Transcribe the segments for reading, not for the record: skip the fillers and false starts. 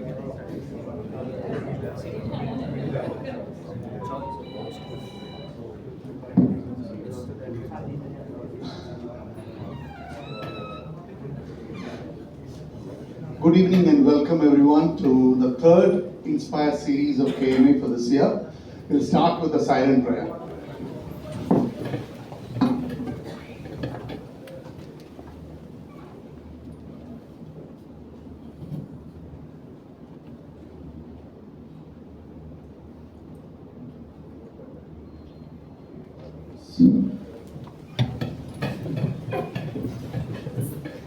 Good evening and welcome everyone to the third Inspire series of KMA for this year. We'll start with a silent prayer.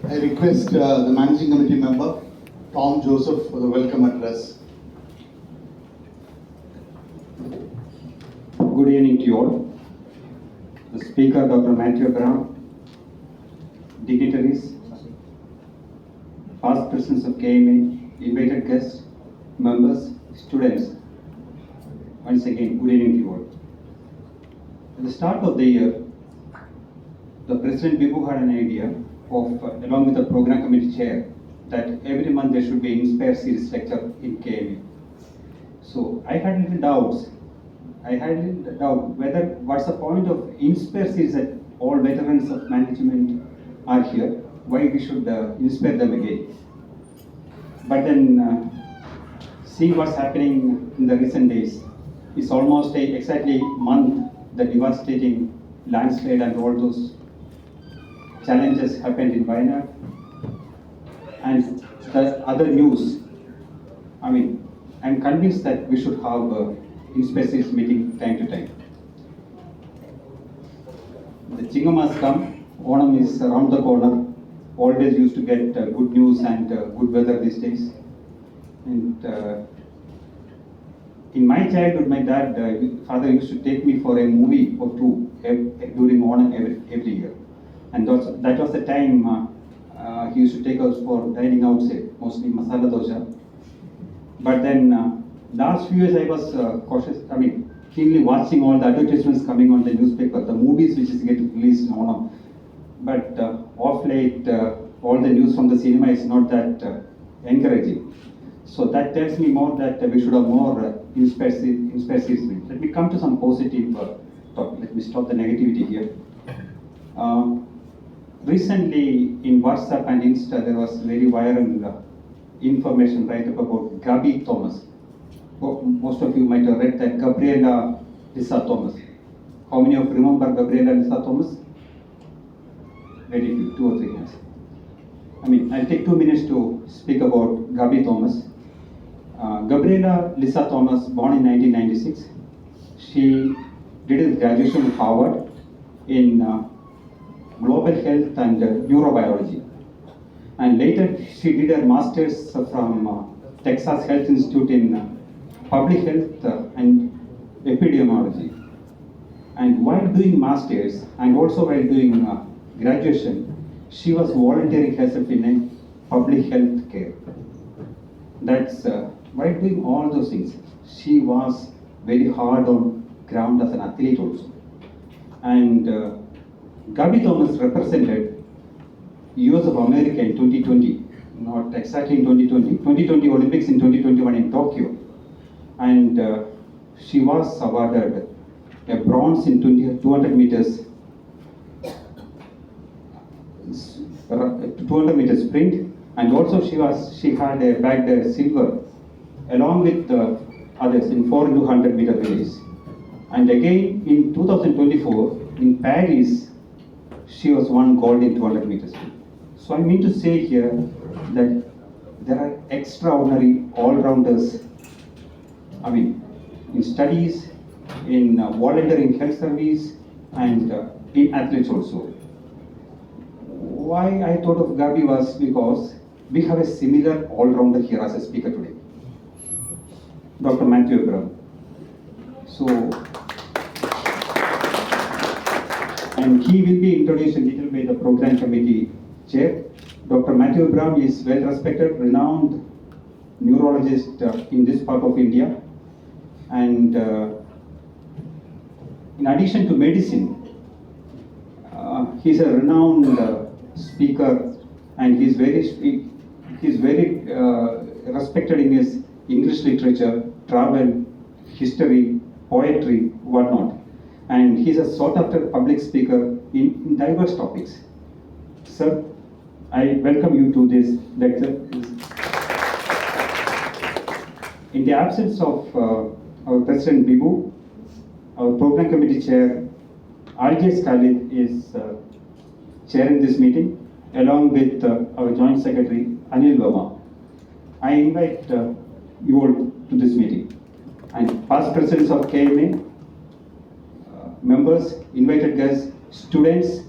I request the Managing Committee member, Tom Joseph, for the welcome address. Good evening to you all. The Speaker, Dr. Mathew, dignitaries, past presidents of KMA, invited guests, members, students. Once again, good evening to you all. At the start of the year, the President Bibu had an idea of, along with the program committee chair, that every month there should be an Inspire series lecture in KMA. So I had little doubts. I had little doubt whether what's the point of Inspire series that all veterans of management are here, why we should inspire them again. But then see what's happening in the recent days. It's almost exactly a month the devastating landslide and all those challenges happened in Wayanad, and the other news. I mean, I'm convinced that we should have Inspire series meeting time to time. The Chingam has come, Onam is around the corner, always used to get good news and good weather these days. And in my childhood, my father used to take me for a movie or two during Onam every year. And that was the time he used to take us for dining outside, mostly masala dosha. But then last few years I was keenly watching all the advertisements coming on the newspaper, the movies which is getting released in Onam. But of late, all the news from the cinema is not that encouraging. So that tells me more that we should have more Inspire series. Let me come to some positive talk. Let me stop the negativity here. Recently in WhatsApp and Insta there was very viral information right up about Gabi Thomas. Most of you might have read that Gabriela Lisa Thomas. How many of you remember Gabriela Lisa Thomas? Very few, 2 or 3 hands. I'll take 2 minutes to speak about Gabi Thomas. Gabriela Lisa Thomas, born in 1996. She did her graduation at Harvard in global health and neurobiology. And later she did her master's from Texas Health Institute in public health and epidemiology. And while doing master's and also while doing graduation, she was volunteering herself in a public health care. That's while doing all those things, she was very hard on ground as an athlete also. And Gabi Thomas represented US of America in 2020, not exactly in 2020 Olympics in 2021 in Tokyo. And she was awarded a bronze in 200 meters 200 meters sprint, and also she had bagged a silver along with others in 4 into 100 meter relays. And again in 2024 in Paris, she was won gold in 200 meters. So I mean to say here that there are extraordinary all-rounders. In studies, in volunteering health service, and in athletes also. Why I thought of Gabi was because we have a similar all-rounder here as a speaker today, Dr. Mathew. So, and he will be introduced a little by the program committee chair. Dr. Mathew Abraham is well respected, renowned neurologist in this part of India. And in addition to medicine, he's a renowned speaker, and he's very respected in his English literature, travel, history, poetry, whatnot. And he's a sought-after public speaker in diverse topics. Sir, I welcome you to this lecture. In the absence of our President Bibu, our Program Committee Chair, Aljays Khalid is chairing this meeting, along with our Joint Secretary, Anil Verma. I invite you all to this meeting. And past presidents of KMA, members, invited guests, students,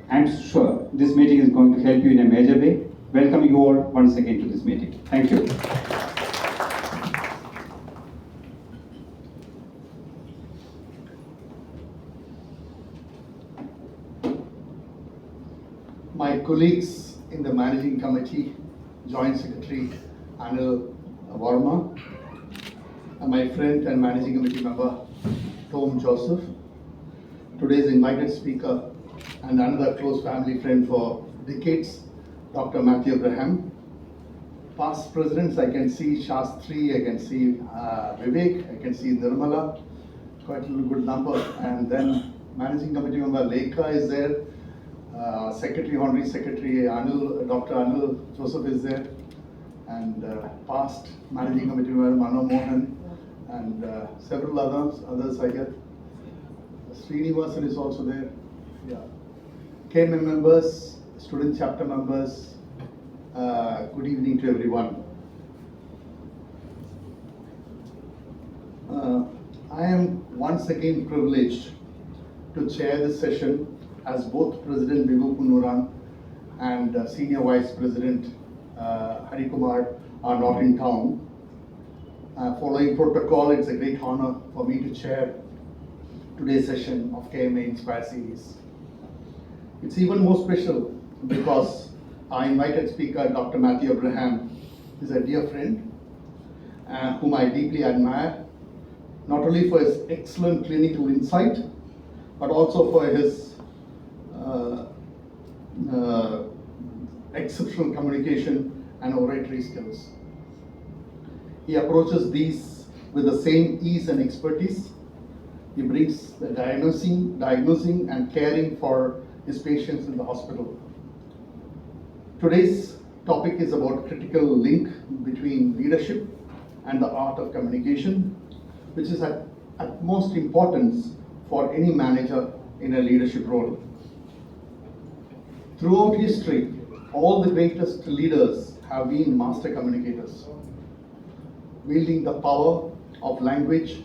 I'm sure this meeting is going to help you in a major way. Welcome you all once again to this meeting. Thank you. My colleagues in the Managing Committee, Joint Secretary Anil Verma, and my friend and Managing Committee member, Tom Joseph, today's invited speaker and another close family friend for decades, Dr. Mathew Abraham. Past presidents, I can see Shastri, I can see Vivek, I can see Nirmala, quite a good number, and then Managing Committee member Lekha is there, Secretary, Honorary Secretary Anil, Dr. Anil Joseph is there, and past Managing Committee member Mano Mohan, and several others I get. Srinivasan is also there. Yeah. KMA members, student chapter members, good evening to everyone. I am once again privileged to chair this session as both President Bibu Punuran and Senior Vice President Hari Kumar are not in town. Following protocol, it's a great honor for me to chair today's session of KMA Inspire series. It's even more special because our invited speaker, Dr. Mathew Abraham, is a dear friend whom I deeply admire, not only for his excellent clinical insight, but also for his exceptional communication and oratory skills. He approaches these with the same ease and expertise. He brings the diagnosing and caring for his patients in the hospital. Today's topic is about critical link between leadership and the art of communication, which is at utmost importance for any manager in a leadership role. Throughout history, all the greatest leaders have been master communicators, wielding the power of language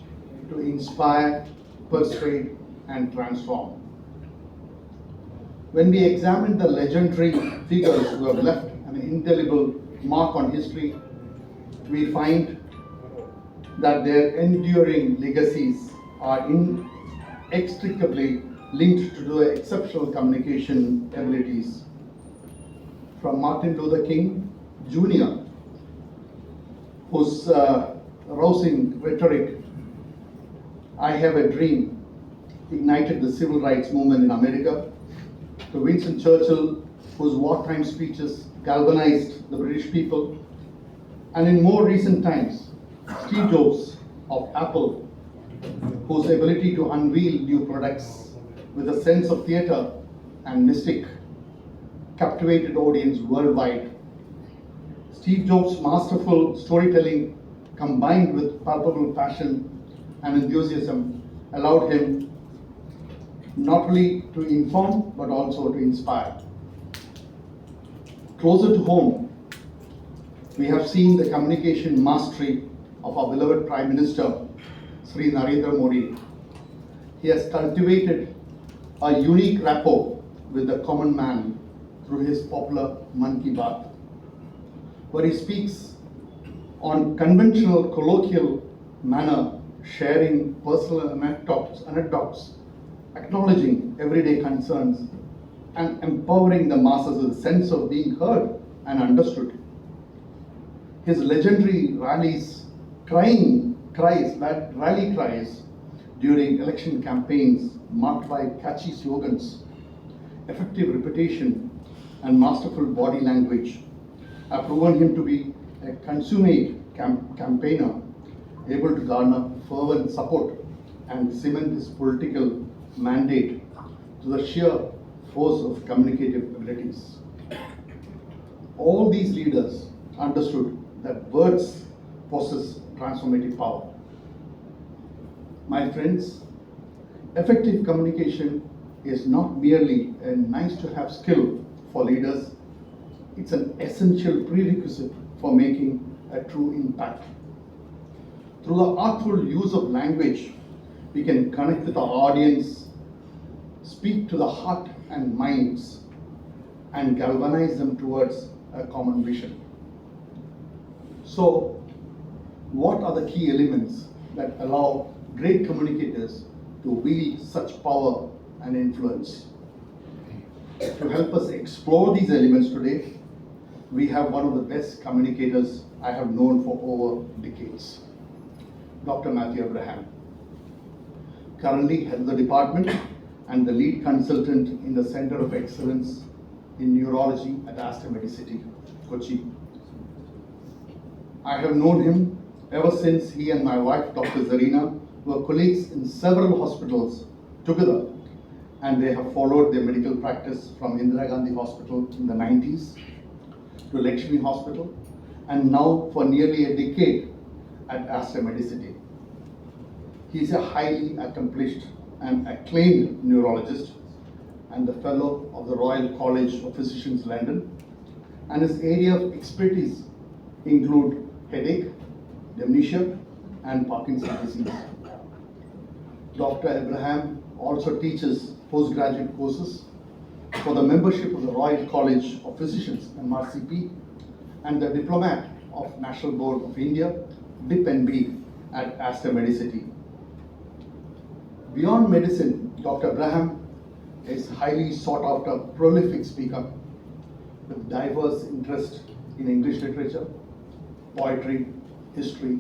to inspire, persuade, and transform. When we examine the legendary figures who have left an indelible mark on history, we find that their enduring legacies are inextricably linked to their exceptional communication abilities. From Martin Luther King Jr., whose rousing rhetoric, "I have a dream," ignited the civil rights movement in America, to Winston Churchill, whose wartime speeches galvanized the British people, and in more recent times, Steve Jobs of Apple, whose ability to unveil new products with a sense of theater and mystic captivated audience worldwide. Steve Jobs' masterful storytelling combined with palpable passion and enthusiasm allowed him not only to inform but also to inspire. Closer to home, we have seen the communication mastery of our beloved Prime Minister, Sri Narendra Modi. He has cultivated a unique rapport with the common man through his popular Man Ki Baat, where he speaks on conventional colloquial manner, sharing personal anecdotes, acknowledging everyday concerns, and empowering the masses with a sense of being heard and understood. His legendary rally cries during election campaigns marked by catchy slogans, effective repetition, and masterful body language have proven him to be a consummate campaigner, able to garner fervent support and cement his political mandate to the sheer force of communicative abilities. All these leaders understood that words possess transformative power. My friends, effective communication is not merely a nice-to-have skill for leaders, it's an essential prerequisite for making a true impact. Through the artful use of language, we can connect with our audience, speak to the heart and minds, and galvanize them towards a common vision. So, what are the key elements that allow great communicators to wield such power and influence? To help us explore these elements today, we have one of the best communicators I have known for over decades, Dr. Mathew Abraham. Currently head of the department and the lead consultant in the Center of Excellence in Neurology at Aster Medicity, Kochi. I have known him ever since he and my wife, Dr. Zarina, were colleagues in several hospitals together, and they have followed their medical practice from Indira Gandhi Hospital in the 90s to Lakshmi Hospital, and now for nearly a decade at Aster Medicity. He is a highly accomplished and acclaimed neurologist and the fellow of the Royal College of Physicians, London, and his area of expertise include headache, dementia, and Parkinson's disease. Dr. Abraham also teaches postgraduate courses for the membership of the Royal College of Physicians, FRCP, and the Diplomat of National Board of India, DIP&B, at Aster Medicity. Beyond medicine, Dr. Abraham is highly sought after, prolific speaker with diverse interest in English literature, poetry, history,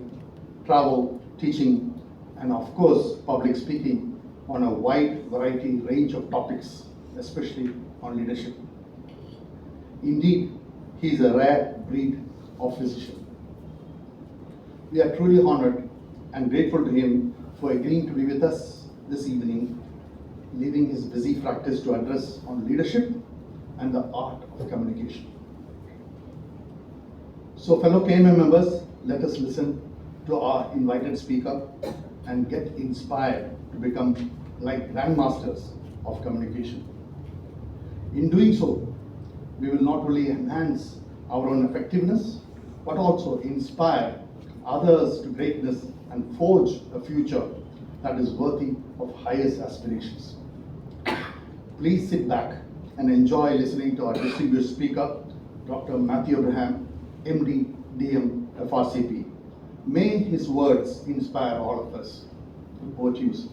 travel, teaching, and of course, public speaking on a wide variety range of topics, especially on leadership. Indeed, he is a rare breed of physician. We are truly honored and grateful to him for agreeing to be with us this evening, leaving his busy practice to address on leadership and the art of communication. So fellow KMA members, let us listen to our invited speaker and get inspired to become like Grandmasters of communication. In doing so, we will not only enhance our own effectiveness, but also inspire others to greatness and forge a future that is worthy of highest aspirations. Please sit back and enjoy listening to our distinguished speaker, Dr. Mathew Abraham, MD, DM, FRCP. May his words inspire all of us. Over to you, sir.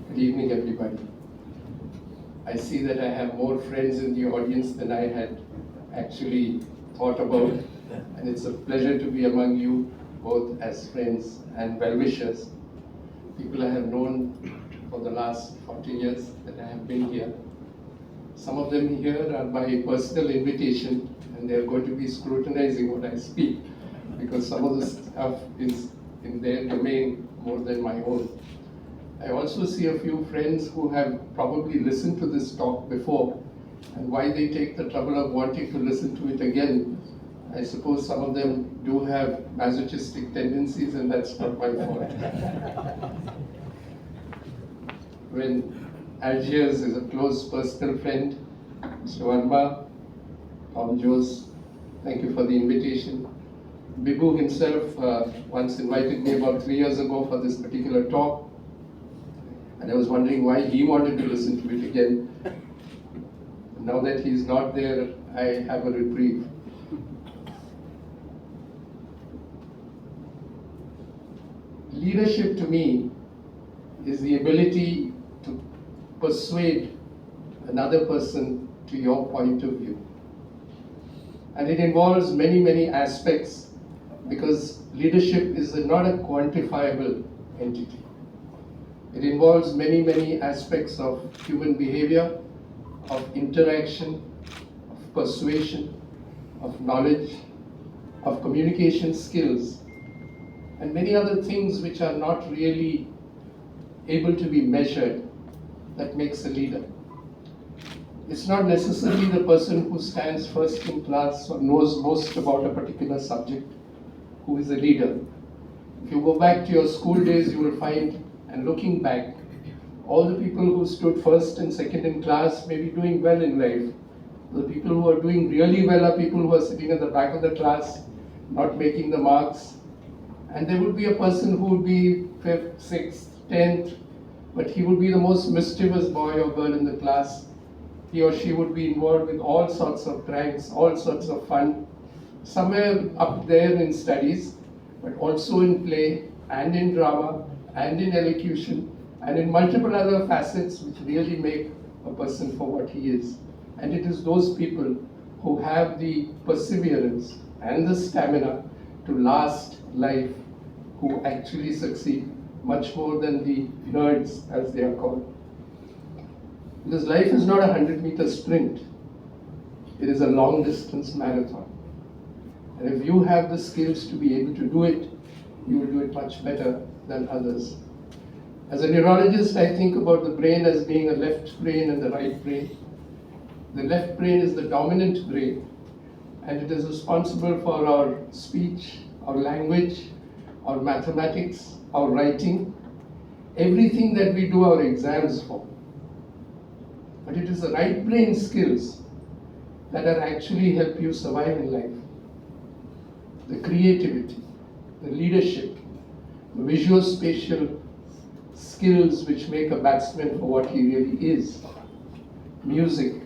Good evening, everybody. I see that I have more friends in the audience than I had actually thought about, and it's a pleasure to be among you, both as friends and well-wishers. People I have known for the last 40 years that I have been here. Some of them here are by personal invitation, and they're going to be scrutinizing what I speak, because some of the stuff is in their domain more than my own. I also see a few friends who have probably listened to this talk before, and why they take the trouble of wanting to listen to it again. I suppose some of them do have masochistic tendencies, and that's not my fault. When Algiers is a close personal friend, Mr. Verma, Tom Jose, thank you for the invitation. Bibu himself once invited me about 3 years ago for this particular talk, and I was wondering why he wanted to listen to it again. Now that he's not there, I have a reprieve. Leadership to me is the ability to persuade another person to your point of view. And it involves many, many aspects, because leadership is not a quantifiable entity. It involves many, many aspects of human behavior, of interaction, of persuasion, of knowledge, of communication skills, and many other things which are not really able to be measured that makes a leader. It's not necessarily the person who stands first in class or knows most about a particular subject who is a leader. If you go back to your school days, you will find, and looking back, all the people who stood first and second in class may be doing well in life. The people who are doing really well are people who are sitting at the back of the class, not making the marks. And there would be a person who would be 5th, 6th, 10th, but he would be the most mischievous boy or girl in the class. He or she would be involved with all sorts of pranks, all sorts of fun, somewhere up there in studies, but also in play and in drama and in elocution and in multiple other facets which really make a person for what he is. And it is those people who have the perseverance and the stamina to last life who actually succeed, much more than the nerds as they are called. Because life is not a 100-meter sprint. It is a long distance marathon. And if you have the skills to be able to do it, you will do it much better than others. As a neurologist, I think about the brain as being a left brain and the right brain. The left brain is the dominant brain, and it is responsible for our speech, our language, our mathematics, our writing, everything that we do our exams for. But it is the right brain skills that are actually help you survive in life. The creativity, the leadership, the visuospatial skills which make a batsman for what he really is. Music,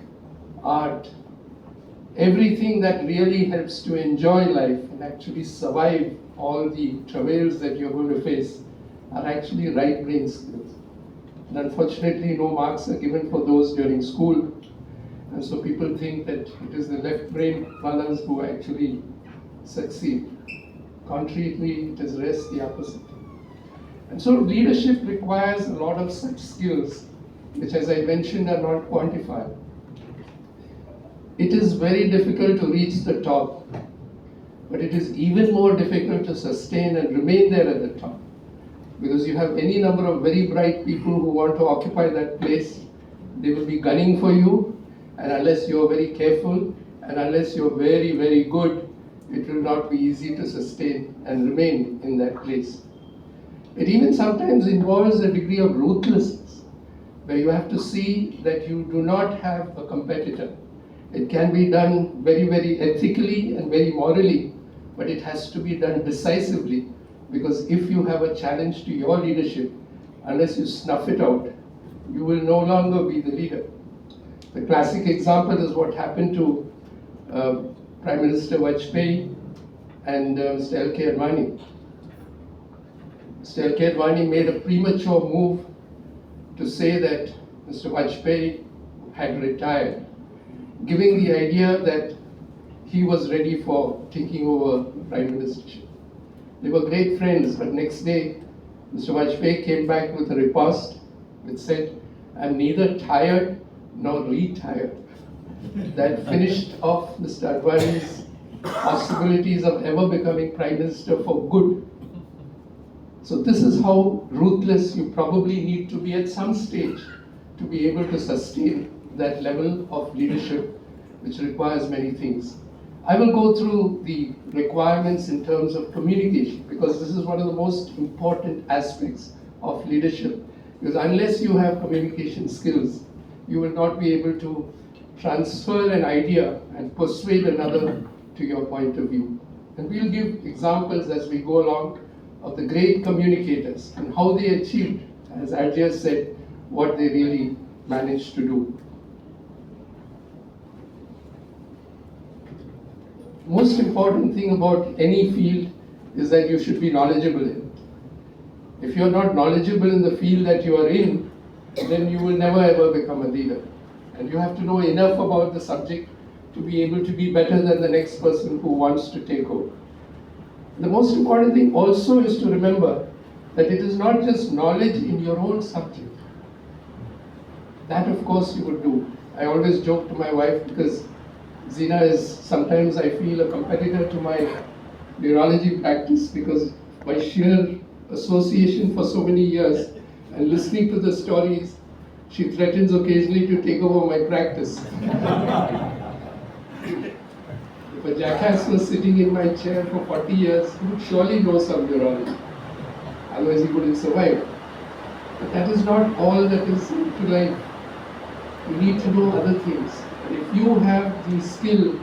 art, everything that really helps to enjoy life and actually survive all the travails that you're going to face are actually right brain skills. And unfortunately, no marks are given for those during school. And so people think that it is the left brain brothers who actually succeed. Contrarily, it is rest the opposite. And so leadership requires a lot of such skills, which, as I mentioned, are not quantified. It is very difficult to reach the top, but it is even more difficult to sustain and remain there at the top. Because you have any number of very bright people who want to occupy that place, they will be gunning for you, and unless you're very careful, and unless you're very, very good, it will not be easy to sustain and remain in that place. It even sometimes involves a degree of ruthlessness, where you have to see that you do not have a competitor. It can be done very, very ethically and very morally, but it has to be done decisively, because if you have a challenge to your leadership, unless you snuff it out, you will no longer be the leader. The classic example is what happened to Prime Minister Vajpayee and Mr. L.K. Advani. Mr. L.K. Advani made a premature move to say that Mr. Vajpayee had retired, giving the idea that he was ready for taking over Prime Ministership. They were great friends, but next day, Mr. Vajpayee came back with a riposte which said, "I'm neither tired nor retired." That finished off Mr. Advani's possibilities of ever becoming Prime Minister for good. So this is how ruthless you probably need to be at some stage to be able to sustain that level of leadership, which requires many things. I will go through the requirements in terms of communication, because this is one of the most important aspects of leadership. Because unless you have communication skills, you will not be able to transfer an idea and persuade another to your point of view. And we'll give examples as we go along of the great communicators and how they achieved, as Ajay said, what they really managed to do. Most important thing about any field is that you should be knowledgeable in it. If you're not knowledgeable in the field that you are in, then you will never ever become a leader. And you have to know enough about the subject to be able to be better than the next person who wants to take over. The most important thing also is to remember that it is not just knowledge in your own subject. That of course you would do. I always joke to my wife because Zina is sometimes I feel a competitor to my neurology practice because by sheer association for so many years and listening to the stories, she threatens occasionally to take over my practice. If a jackass was sitting in my chair for 40 years, he would surely know some neurology. Otherwise, he wouldn't survive. But that is not all that is to life. You need to know other things. And if you have the skill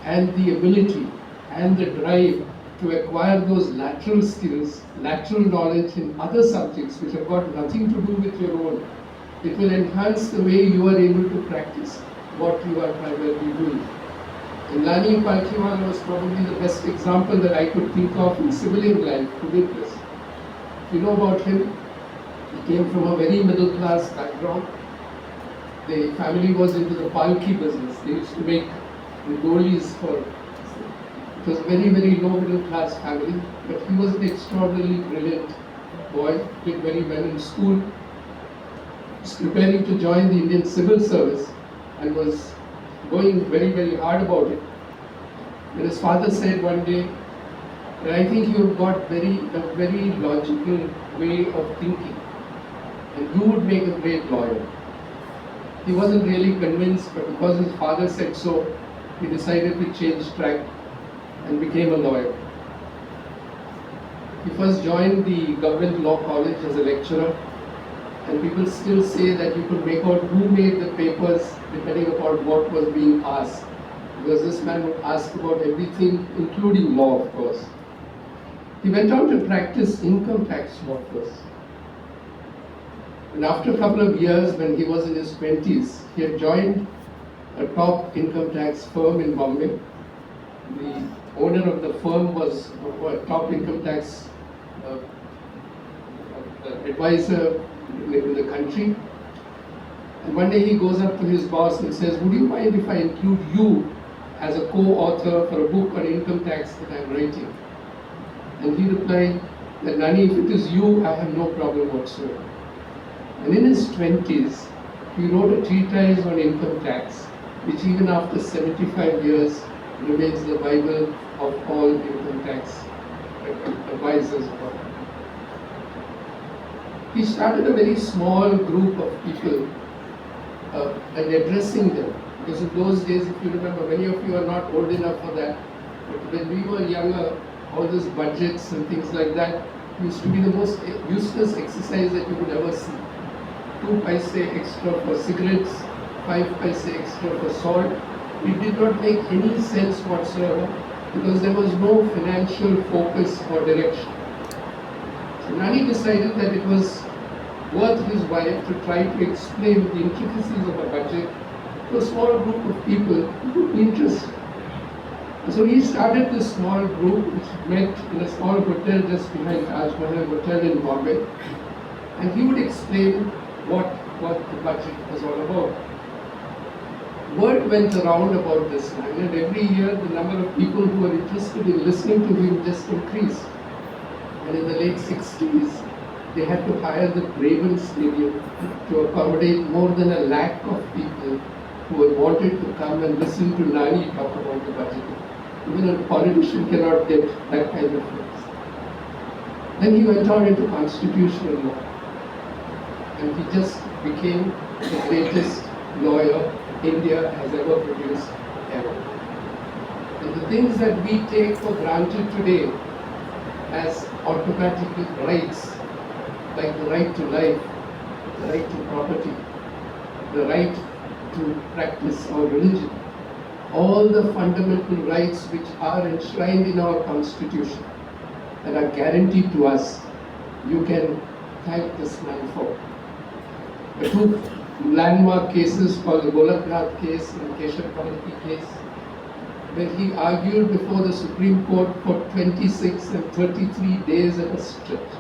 and the ability and the drive to acquire those lateral skills, lateral knowledge in other subjects which have got nothing to do with your own, it will enhance the way you are able to practice what you are primarily doing. And Lani Palkhiwala was probably the best example that I could think of in civilian life who did this. If you know about him, he came from a very middle class background. The family was into the palki business. They used to make rangolis for. It was a very, very low middle class family, but he was an extraordinarily brilliant boy, did very well in school, was preparing to join the Indian civil service and was going very, very hard about it. But his father said one day, I think you've got a very logical way of thinking and you would make a great lawyer. He wasn't really convinced, but because his father said so, he decided to change track and became a lawyer. He first joined the government law college as a lecturer, and people still say that you could make out who made the papers depending upon what was being asked, because this man would ask about everything, including law, of course. He went on to practice income tax law first. And after a couple of years, when he was in his 20s, he had joined a top income tax firm in Bombay. The owner of the firm was a top income tax advisor in the country. And one day he goes up to his boss and says, would you mind if I include you as a co-author for a book on income tax that I'm writing? And he replied that, Nani, if it is you, I have no problem whatsoever. And in his 20s, he wrote a treatise on income tax, which even after 75 years remains the Bible of all income tax advisors. He started a very small group of people and addressing them. Because in those days, if you remember, many of you are not old enough for that, but when we were younger, all these budgets and things like that used to be the most useless exercise that you would ever see. 2 paise extra for cigarettes, 5 paise extra for salt. It did not make any sense whatsoever because there was no financial focus or direction. So Nani decided that it was worth his while to try to explain the intricacies of a budget to a small group of people who would be interested. And so he started this small group which met in a small hotel just behind Taj Mahal Hotel in Bombay, and he would explain what the budget was all about. Word went around about this man, and every year the number of people who were interested in listening to him just increased. And in the late 60s, they had to hire the Craven Stadium to accommodate more than 1 lakh of people who had wanted to come and listen to Nani talk about the budget. Even a politician cannot get that kind of place. Then he went on into constitutional law. And he just became the greatest lawyer India has ever produced, ever. And the things that we take for granted today as automatic rights, like the right to life, the right to property, the right to practice our religion, all the fundamental rights which are enshrined in our constitution that are guaranteed to us, you can thank this man for. The 2 landmark cases called the Golaknath case and Keshav Kamalki case, where he argued before the Supreme Court for 26 and 33 days at a stretch,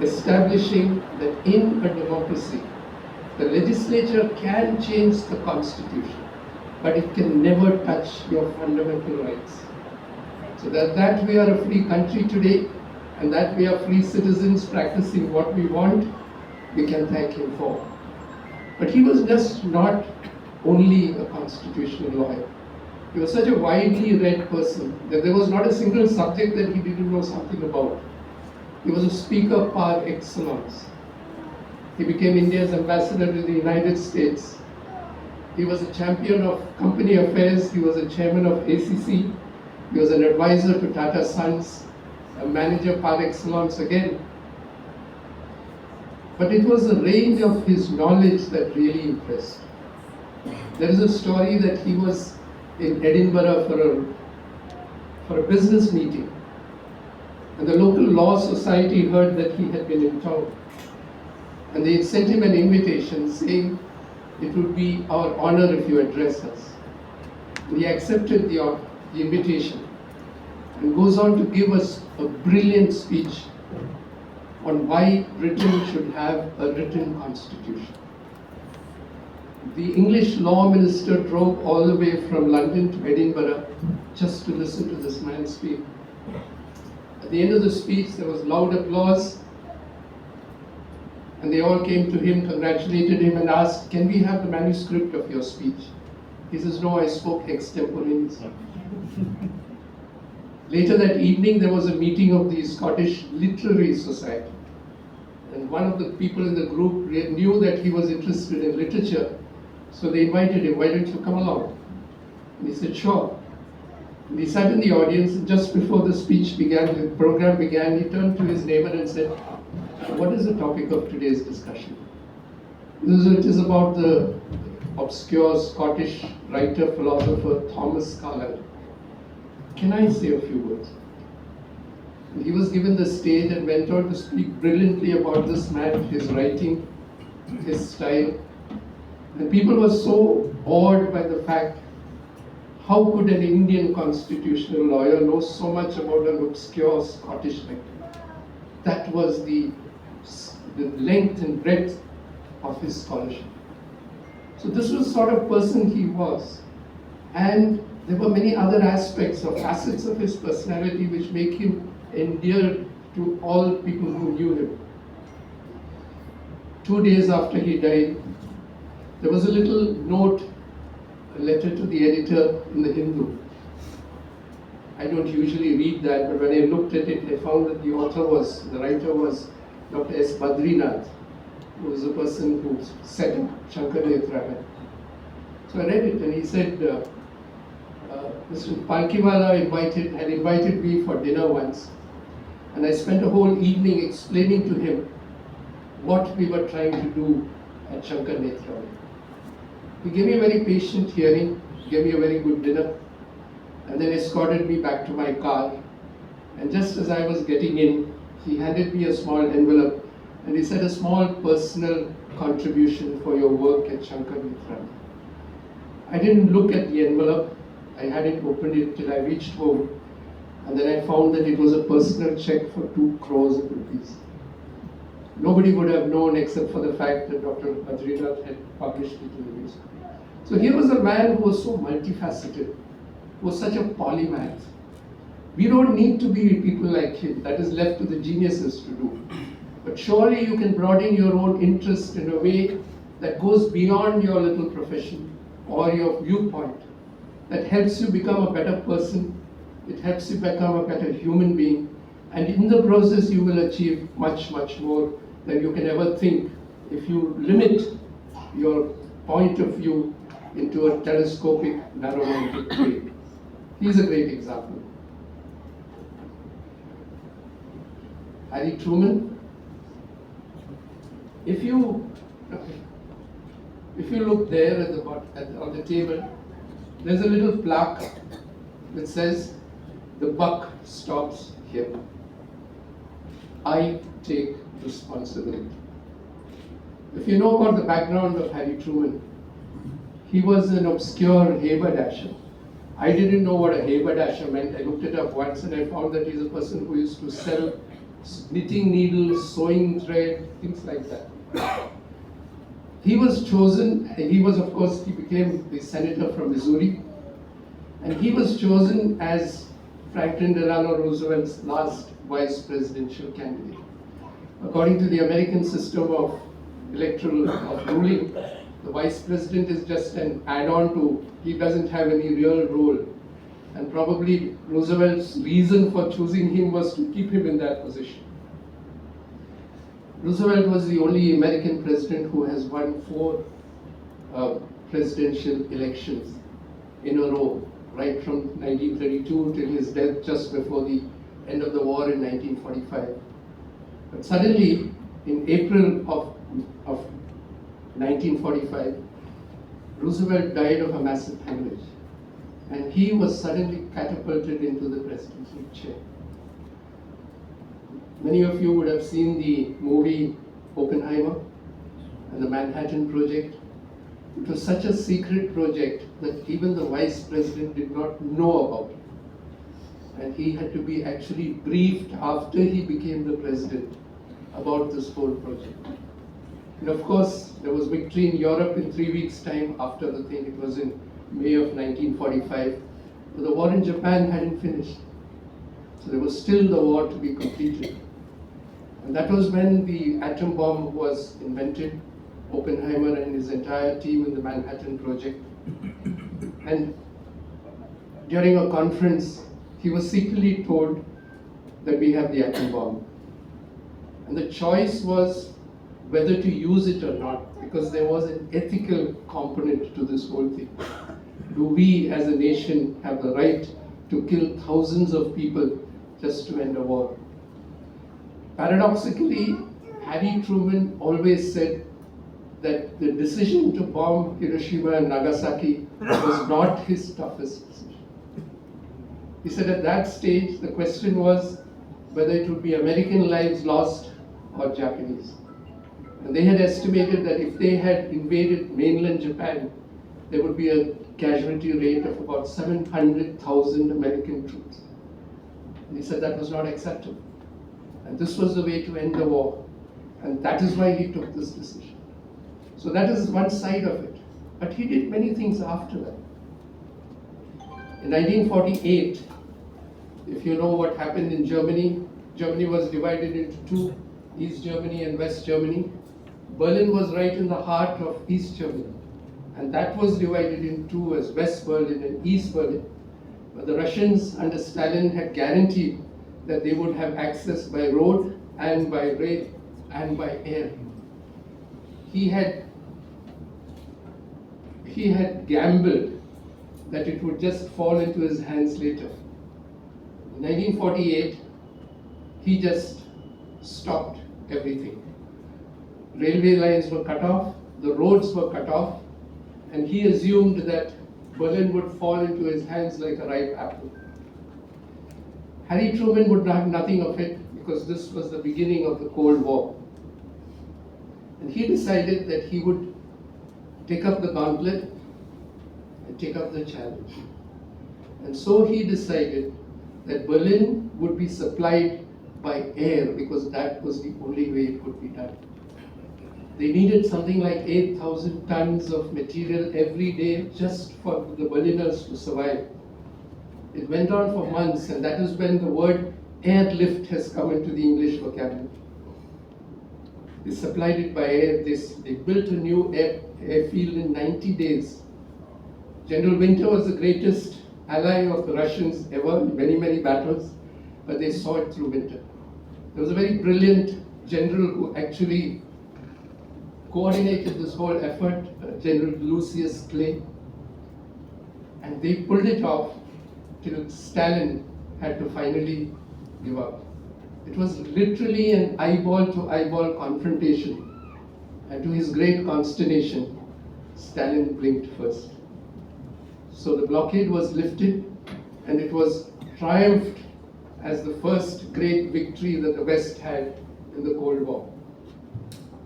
establishing that in a democracy, the legislature can change the constitution, but it can never touch your fundamental rights. So that we are a free country today, and that we are free citizens practicing what we want, we can thank him for. But he was just not only a constitutional lawyer. He was such a widely read person that there was not a single subject that he didn't know something about. He was a speaker par excellence. He became India's ambassador to the United States. He was a champion of company affairs. He was a chairman of ACC. He was an advisor to Tata Sons, a manager par excellence again. But it was the range of his knowledge that really impressed. There is a story that he was in Edinburgh for a business meeting, and the local law society heard that he had been in town, and they sent him an invitation saying, "It would be our honor if you address us." And he accepted the invitation and goes on to give us a brilliant speech on why Britain should have a written constitution. The English law minister drove all the way from London to Edinburgh just to listen to this man speak. At the end of the speech, there was loud applause, and they all came to him, congratulated him, and asked, "Can we have the manuscript of your speech?" He says, "No, I spoke extemporaneous." Later that evening, there was a meeting of the Scottish Literary Society, and one of the people in the group knew that he was interested in literature, so they invited him, "Why don't you come along?" And he said, "Sure." And he sat in the audience, and just before the speech began, the program began, he turned to his neighbor and said, "What is the topic of today's discussion?" It is about the obscure Scottish writer, philosopher, Thomas Carlyle. "Can I say a few words?" And he was given the stage and went on to speak brilliantly about this man, his writing, his style. And people were so awed by the fact, how could an Indian constitutional lawyer know so much about an obscure Scottish writer? That was the length and breadth of his scholarship. So this was the sort of person he was. And there were many other aspects or facets of his personality which make him endeared to all people who knew him. 2 days after he died, there was a little note, a letter to the editor in the Hindu. I don't usually read that, but when I looked at it, I found that the writer was Dr. S. Badrinath, who was the person who set up Shankar Netralaya. So I read it, and he said, Mr. Palkiwala had invited me for dinner once, and I spent a whole evening explaining to him what we were trying to do at Shankar Netralaya. He gave me a very patient hearing, gave me a very good dinner, and then escorted me back to my car. And just as I was getting in, he handed me a small envelope, and he said, "A small personal contribution for your work at Shankar Netralaya." I didn't look at the envelope. I hadn't opened it till I reached home, and then I found that it was a personal check for 2 crores of rupees. Nobody would have known except for the fact that Dr. Badrinath had published it in the newspaper. So here was a man who was so multifaceted, who was such a polymath. We don't need to be people like him. That is left to the geniuses to do. But surely you can broaden your own interest in a way that goes beyond your little profession or your viewpoint, that helps you become a better person, it helps you become a better human being, and in the process you will achieve much, much more than you can ever think if you limit your point of view into a telescopic, narrow-minded way. He's a great example. Harry Truman. If you look there at the bottom, on the table, there's a little plaque that says, "The buck stops here. I take responsibility." If you know about the background of Harry Truman, he was an obscure haberdasher. I didn't know what a haberdasher meant. I looked it up once and I found that he's a person who used to sell knitting needles, sewing thread, things like that. He was chosen, he became the senator from Missouri, and he was chosen as Franklin Delano Roosevelt's last vice presidential candidate. According to the American system of ruling, the vice president is just an add-on to, he doesn't have any real role. And probably Roosevelt's reason for choosing him was to keep him in that position. Roosevelt was the only American president who has won 4 presidential elections in a row, right from 1932 till his death just before the end of the war in 1945. But suddenly, in April of 1945, Roosevelt died of a massive hemorrhage, and he was suddenly catapulted into the presidential chair. Many of you would have seen the movie Oppenheimer and the Manhattan Project. It was such a secret project that even the vice president did not know about it. And he had to be actually briefed after he became the president about this whole project. And of course, there was victory in Europe in 3 weeks' time after the thing. It was in May of 1945. But the war in Japan hadn't finished. So there was still the war to be completed. And that was when the atom bomb was invented, Oppenheimer and his entire team in the Manhattan Project. And during a conference, he was secretly told that we have the atom bomb. And the choice was whether to use it or not, because there was an ethical component to this whole thing. Do we as a nation have the right to kill thousands of people just to end a war? Paradoxically, Harry Truman always said that the decision to bomb Hiroshima and Nagasaki was not his toughest decision. He said at that stage, the question was whether it would be American lives lost or Japanese. And they had estimated that if they had invaded mainland Japan, there would be a casualty rate of about 700,000 American troops. And he said that was not acceptable. And this was the way to end the war. And that is why he took this decision. So that is one side of it. But he did many things after that. In 1948, if you know what happened in Germany, Germany was divided into 2, East Germany and West Germany. Berlin was right in the heart of East Germany. And that was divided in 2 as West Berlin and East Berlin. But the Russians under Stalin had guaranteed that they would have access by road and by rail and by air. He had gambled that it would just fall into his hands later. In 1948, he just stopped everything. Railway lines were cut off, the roads were cut off, and he assumed that Berlin would fall into his hands like a ripe apple. Harry Truman would have nothing of it because this was the beginning of the Cold War. And he decided that he would take up the gauntlet and take up the challenge. And so he decided that Berlin would be supplied by air because that was the only way it could be done. They needed something like 8,000 tons of material every day just for the Berliners to survive. It went on for months, and that is when the word airlift has come into the English vocabulary. They supplied it by air. They built a new airfield in 90 days. General Winter was the greatest ally of the Russians ever in many, many battles, but they saw it through Winter. There was a very brilliant general who actually coordinated this whole effort, General Lucius Clay, and they pulled it off till Stalin had to finally give up. It was literally an eyeball-to-eyeball confrontation, and to his great consternation, Stalin blinked first. So the blockade was lifted, and it was triumphed as the first great victory that the West had in the Cold War.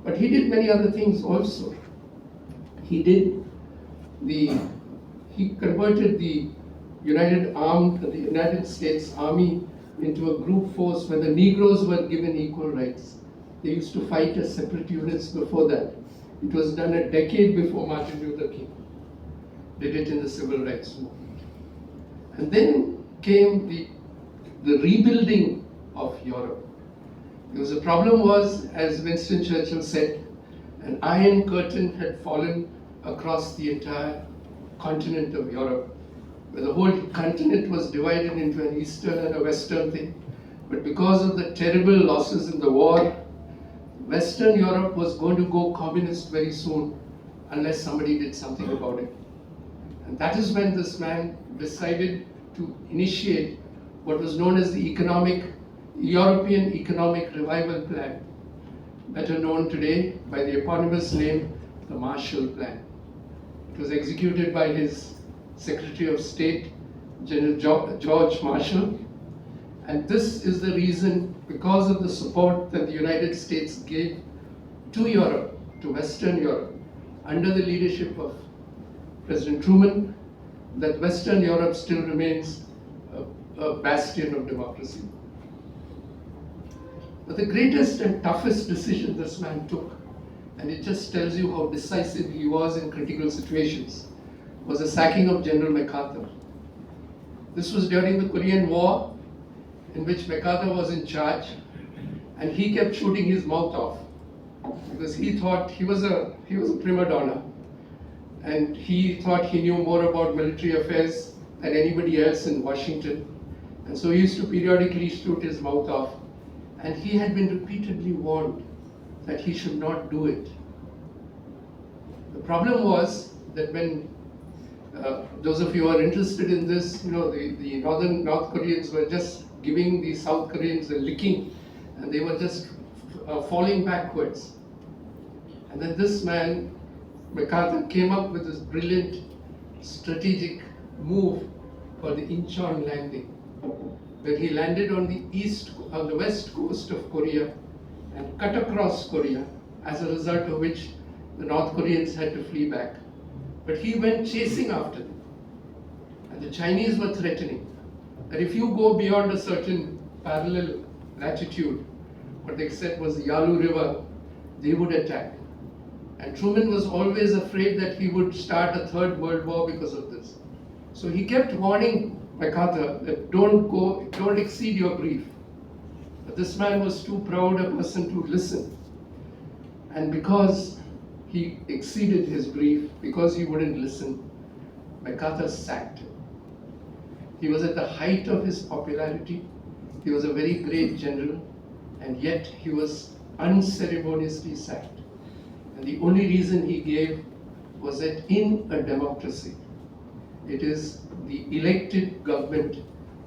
But he did many other things also. He converted the United States Army into a group force where the Negroes were given equal rights. They used to fight as separate units before that. It was done a decade before Martin Luther King did it in the Civil Rights Movement. And then came the the rebuilding of Europe. Because the problem was, as Winston Churchill said, an iron curtain had fallen across the entire continent of Europe, where the whole continent was divided into an eastern and a western thing. But because of the terrible losses in the war, Western Europe was going to go communist very soon unless somebody did something about it. And that is when this man decided to initiate what was known as the European Economic Revival Plan, better known today by the eponymous name, the Marshall Plan. It was executed by his Secretary of State, General George Marshall. And this is the reason, because of the support that the United States gave to Europe, to Western Europe, under the leadership of President Truman, that Western Europe still remains a bastion of democracy. But the greatest and toughest decision this man took, and it just tells you how decisive he was in critical situations, was the sacking of General MacArthur. This was during the Korean War, in which MacArthur was in charge, and he kept shooting his mouth off because he thought he was a prima donna, and he thought he knew more about military affairs than anybody else in Washington, and so he used to periodically shoot his mouth off, and he had been repeatedly warned that he should not do it. The problem was that when those of you who are interested in this, you know, the North Koreans were just giving the South Koreans a licking, and they were just falling backwards. And then this man, MacArthur, came up with this brilliant strategic move for the Incheon landing, where he landed on the west coast of Korea and cut across Korea, as a result of which the North Koreans had to flee back. But he went chasing after them, and the Chinese were threatening that if you go beyond a certain parallel latitude, what they said was the Yalu River, they would attack. And Truman was always afraid that he would start a third world war because of this. So he kept warning MacArthur that don't exceed your brief. But this man was too proud a person to listen. And because he exceeded his brief, because he wouldn't listen, MacArthur sacked him. He was at the height of his popularity. He was a very great general, and yet he was unceremoniously sacked. And the only reason he gave was that in a democracy, it is the elected government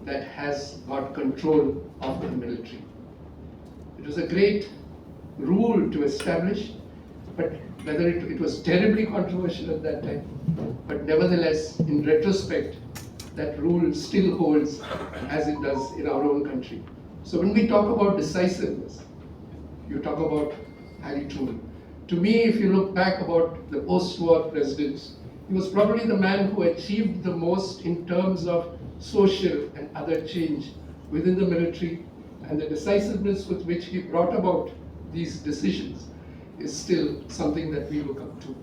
that has got control of the military. It was a great rule to establish, but whether it was terribly controversial at that time, but nevertheless, in retrospect, that rule still holds as it does in our own country. So when we talk about decisiveness, you talk about Harry Truman. To me, if you look back about the post-war presidents, he was probably the man who achieved the most in terms of social and other change within the military, and the decisiveness with which he brought about these decisions is still something that we look up to.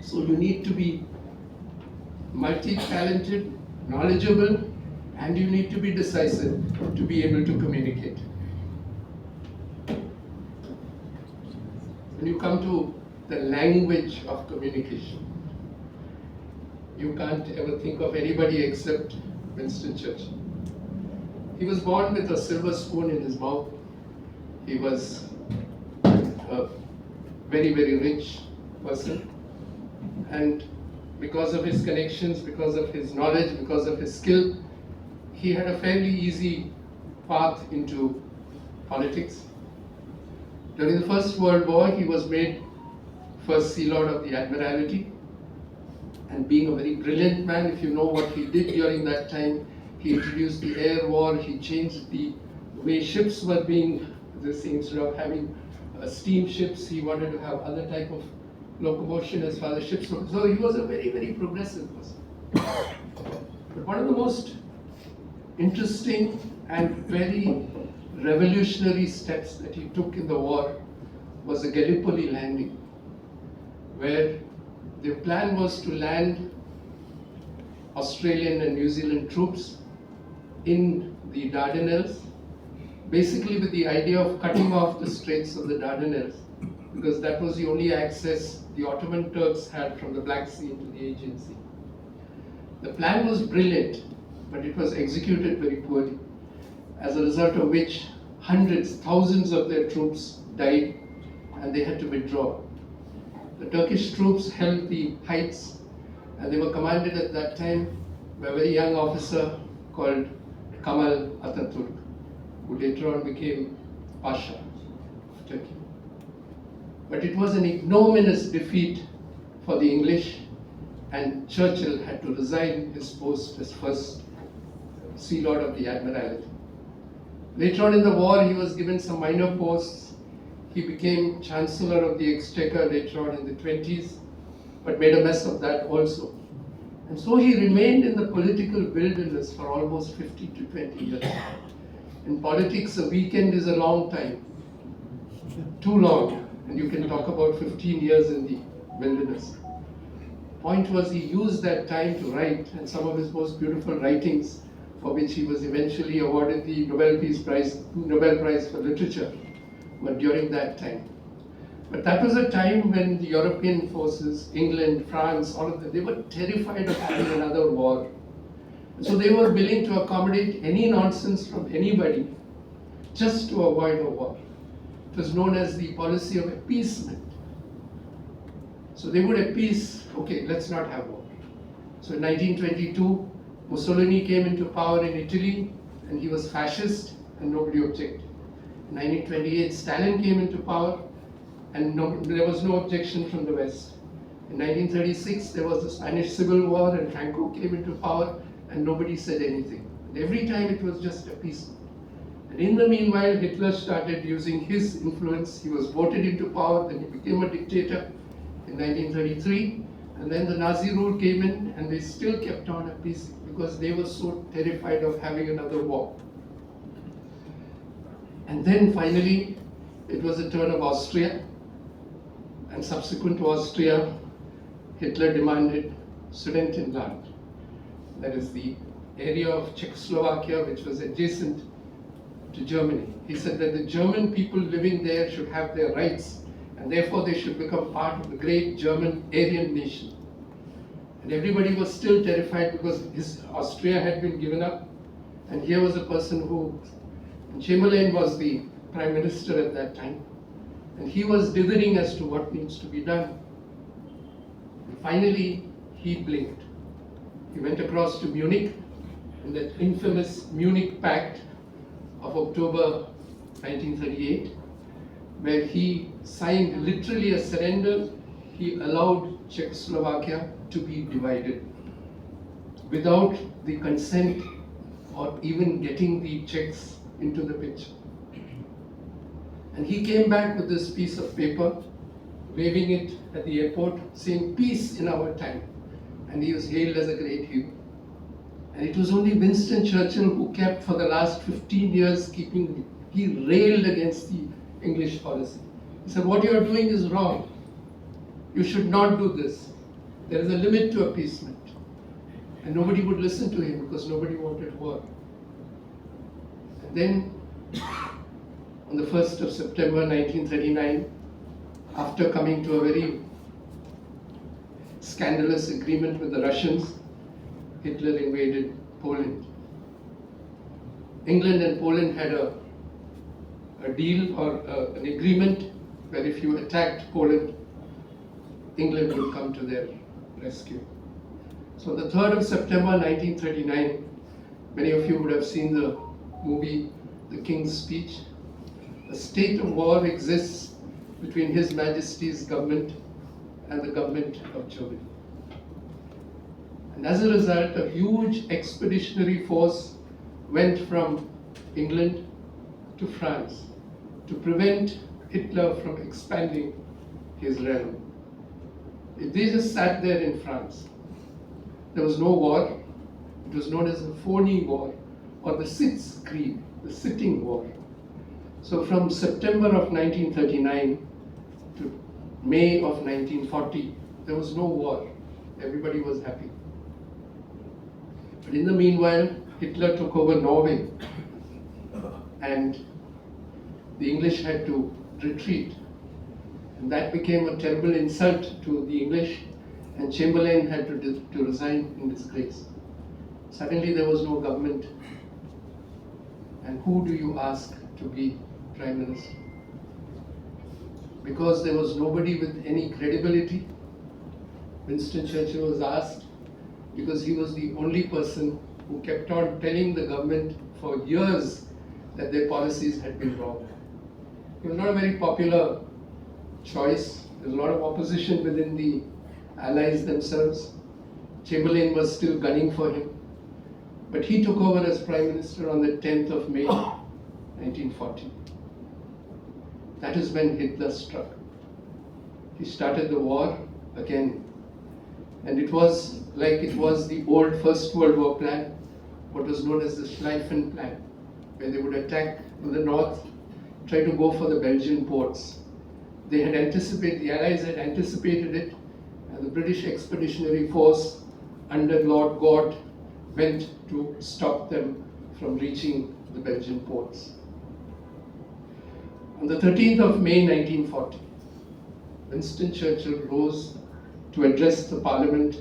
So you need to be multi-talented, knowledgeable, and you need to be decisive to be able to communicate. When you come to the language of communication, you can't ever think of anybody except Winston Churchill. He was born with a silver spoon in his mouth. He was a very, very rich person. And because of his connections, because of his knowledge, because of his skill, he had a fairly easy path into politics. During the First World War, he was made First Sea Lord of the Admiralty. And being a very brilliant man, if you know what he did during that time, he introduced the air war, he changed the way ships were being, instead of having steamships, he wanted to have other type of locomotion as far as ships were. So he was a very, very progressive person. But one of the most interesting and very revolutionary steps that he took in the war was the Gallipoli landing, where the plan was to land Australian and New Zealand troops in the Dardanelles, basically with the idea of cutting off the Straits of the Dardanelles, because that was the only access the Ottoman Turks had from the Black Sea into the Aegean Sea. The plan was brilliant, but it was executed very poorly, as a result of which hundreds, thousands of their troops died and they had to withdraw. The Turkish troops held the heights, and they were commanded at that time by a very young officer called Kemal Atatürk, who later on became Pasha of Turkey. But it was an ignominious defeat for the English, and Churchill had to resign his post as first Sea Lord of the Admiralty. Later on in the war, he was given some minor posts. He became Chancellor of the Exchequer later on in the 20s, but made a mess of that also. And so he remained in the political wilderness for almost 15 to 20 years. In politics, a weekend is a long time, too long, and you can talk about 15 years in the wilderness. Point was, he used that time to write, and some of his most beautiful writings, for which he was eventually awarded the Nobel Prize for Literature, were during that time. But that was a time when the European forces, England, France, all of them, they were terrified of having another war. And so they were willing to accommodate any nonsense from anybody just to avoid a war. It was known as the policy of appeasement. So they would appease, okay, let's not have war. So in 1922, Mussolini came into power in Italy, and he was fascist, and nobody objected. In 1928, Stalin came into power, and there was no objection from the West. In 1936, there was the Spanish Civil War, and Franco came into power, and nobody said anything. And every time it was just appeasement. And in the meanwhile, Hitler started using his influence. He was voted into power, then he became a dictator in 1933, and then the Nazi rule came in, and they still kept on appeasing because they were so terrified of having another war. And then finally, it was the turn of Austria, and subsequent to Austria, Hitler demanded Sudetenland, that is the area of Czechoslovakia which was adjacent to Germany. He said that the German people living there should have their rights, and therefore they should become part of the great German Aryan nation. And everybody was still terrified because Austria had been given up, and here was a person who, Chamberlain was the prime minister at that time, and he was dithering as to what needs to be done. And finally, he blinked. He went across to Munich, in that infamous Munich Pact of October 1938, where he signed literally a surrender. He allowed Czechoslovakia to be divided without the consent or even getting the Czechs into the picture. And he came back with this piece of paper, waving it at the airport, saying, "Peace in our time." And he was hailed as a great hero. And it was only Winston Churchill who kept, for the last 15 years, he railed against the English policy. He said, "What you are doing is wrong. You should not do this. There is a limit to appeasement." And nobody would listen to him because nobody wanted war. And then, on the 1st of September 1939, after coming to a very scandalous agreement with the Russians, Hitler invaded Poland. England and Poland had a deal or an agreement where if you attacked Poland, England would come to their rescue. So the 3rd of September 1939, many of you would have seen the movie The King's Speech. A state of war exists between His Majesty's government and the government of Germany. And as a result, a huge expeditionary force went from England to France to prevent Hitler from expanding his realm. They just sat there in France. There was no war. It was known as the phony war, or the Sitzkrieg, the sitting war. So from September of 1939 to May of 1940, there was no war. Everybody was happy. But in the meanwhile, Hitler took over Norway and the English had to retreat. And that became a terrible insult to the English, and Chamberlain had to resign in disgrace. Suddenly there was no government. And who do you ask to be Prime Minister? Because there was nobody with any credibility, Winston Churchill was asked, because he was the only person who kept on telling the government for years that their policies had been wrong. He was not a very popular choice. There was a lot of opposition within the Allies themselves. Chamberlain was still gunning for him. But he took over as Prime Minister on the 10th of May, 1940. That is when Hitler struck. He started the war again. And it was like it was the old First World War plan, what was known as the Schlieffen plan, where they would attack in the north, try to go for the Belgian ports. They had anticipated, the Allies had anticipated it, and the British Expeditionary Force under Lord Gort went to stop them from reaching the Belgian ports. On the 13th of May 1940, Winston Churchill rose to address the Parliament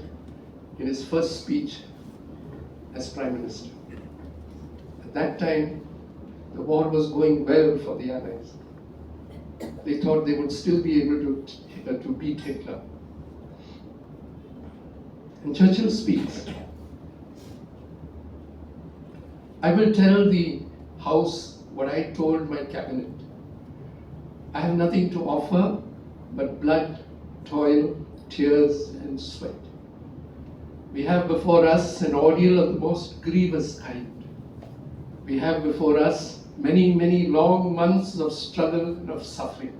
in his first speech as Prime Minister. At that time, the war was going well for the Allies. They thought they would still be able to beat Hitler. And Churchill speaks, "I will tell the House what I told my cabinet. I have nothing to offer but blood, toil, tears and sweat. We have before us an ordeal of the most grievous kind. We have before us many, many long months of struggle and of suffering.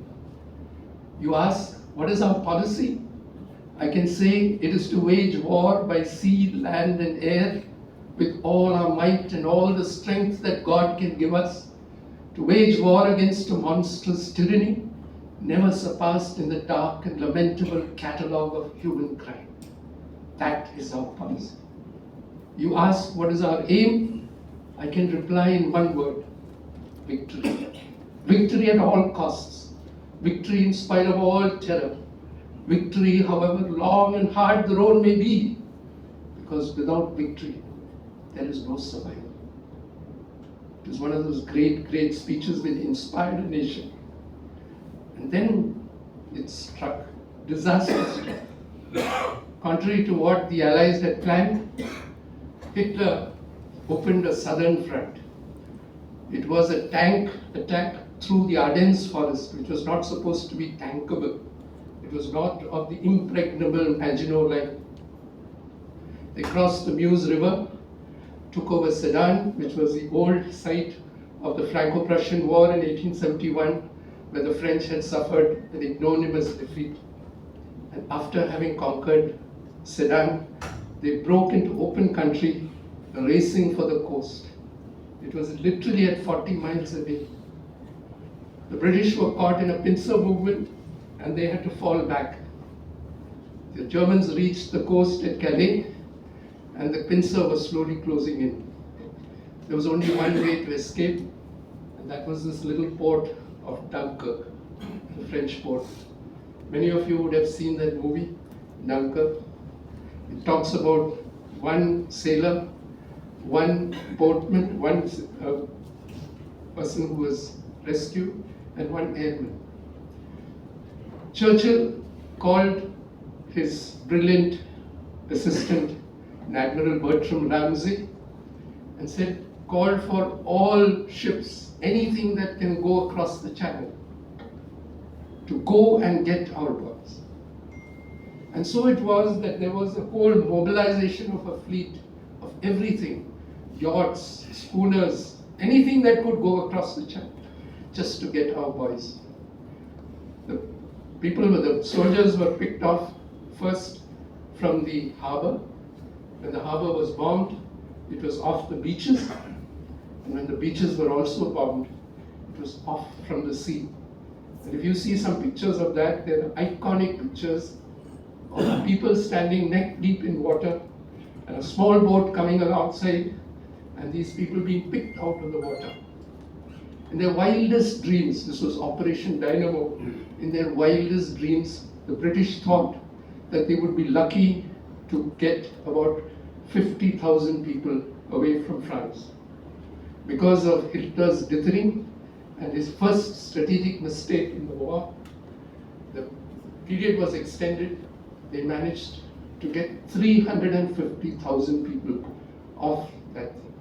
You ask, what is our policy? I can say it is to wage war by sea, land and air with all our might and all the strength that God can give us, to wage war against a monstrous tyranny never surpassed in the dark and lamentable catalogue of human crime. That is our policy. You ask what is our aim? I can reply in one word, victory. Victory at all costs. Victory in spite of all terror. Victory however long and hard the road may be, because without victory, there is no survival." It was one of those great, great speeches which inspired a nation. And then it struck, disaster struck. Contrary to what the Allies had planned, Hitler opened a southern front. It was a tank attack through the Ardennes forest, which was not supposed to be tankable. It was not of the impregnable Maginot line. They crossed the Meuse River, took over Sedan, which was the old site of the Franco-Prussian War in 1871, where the French had suffered an ignominious defeat. And after having conquered Sedan, they broke into open country, racing for the coast. It was literally at 40 miles away. The British were caught in a pincer movement and they had to fall back. The Germans reached the coast at Calais and the pincer was slowly closing in. There was only one way to escape, and that was this little port of Dunkirk, the French port. Many of you would have seen that movie, Dunkirk. It talks about one sailor, one boatman, one person who was rescued, and one airman. Churchill called his brilliant assistant, Admiral Bertram Ramsay, and said, called for all ships, anything that can go across the channel, to go and get our boys. And so it was that there was a whole mobilization of a fleet of everything, yachts, schooners, anything that could go across the channel, just to get our boys. The soldiers were picked off first from the harbor. When the harbor was bombed, it was off the beaches. And when the beaches were also bombed, it was off from the sea. And if you see some pictures of that, they're iconic pictures of people standing neck deep in water and a small boat coming alongside and these people being picked out of the water. In their wildest dreams, this was Operation Dynamo, in their wildest dreams, the British thought that they would be lucky to get about 50,000 people away from France. Because of Hitler's dithering and his first strategic mistake in the war, the period was extended. They managed to get 350,000 people off that thing.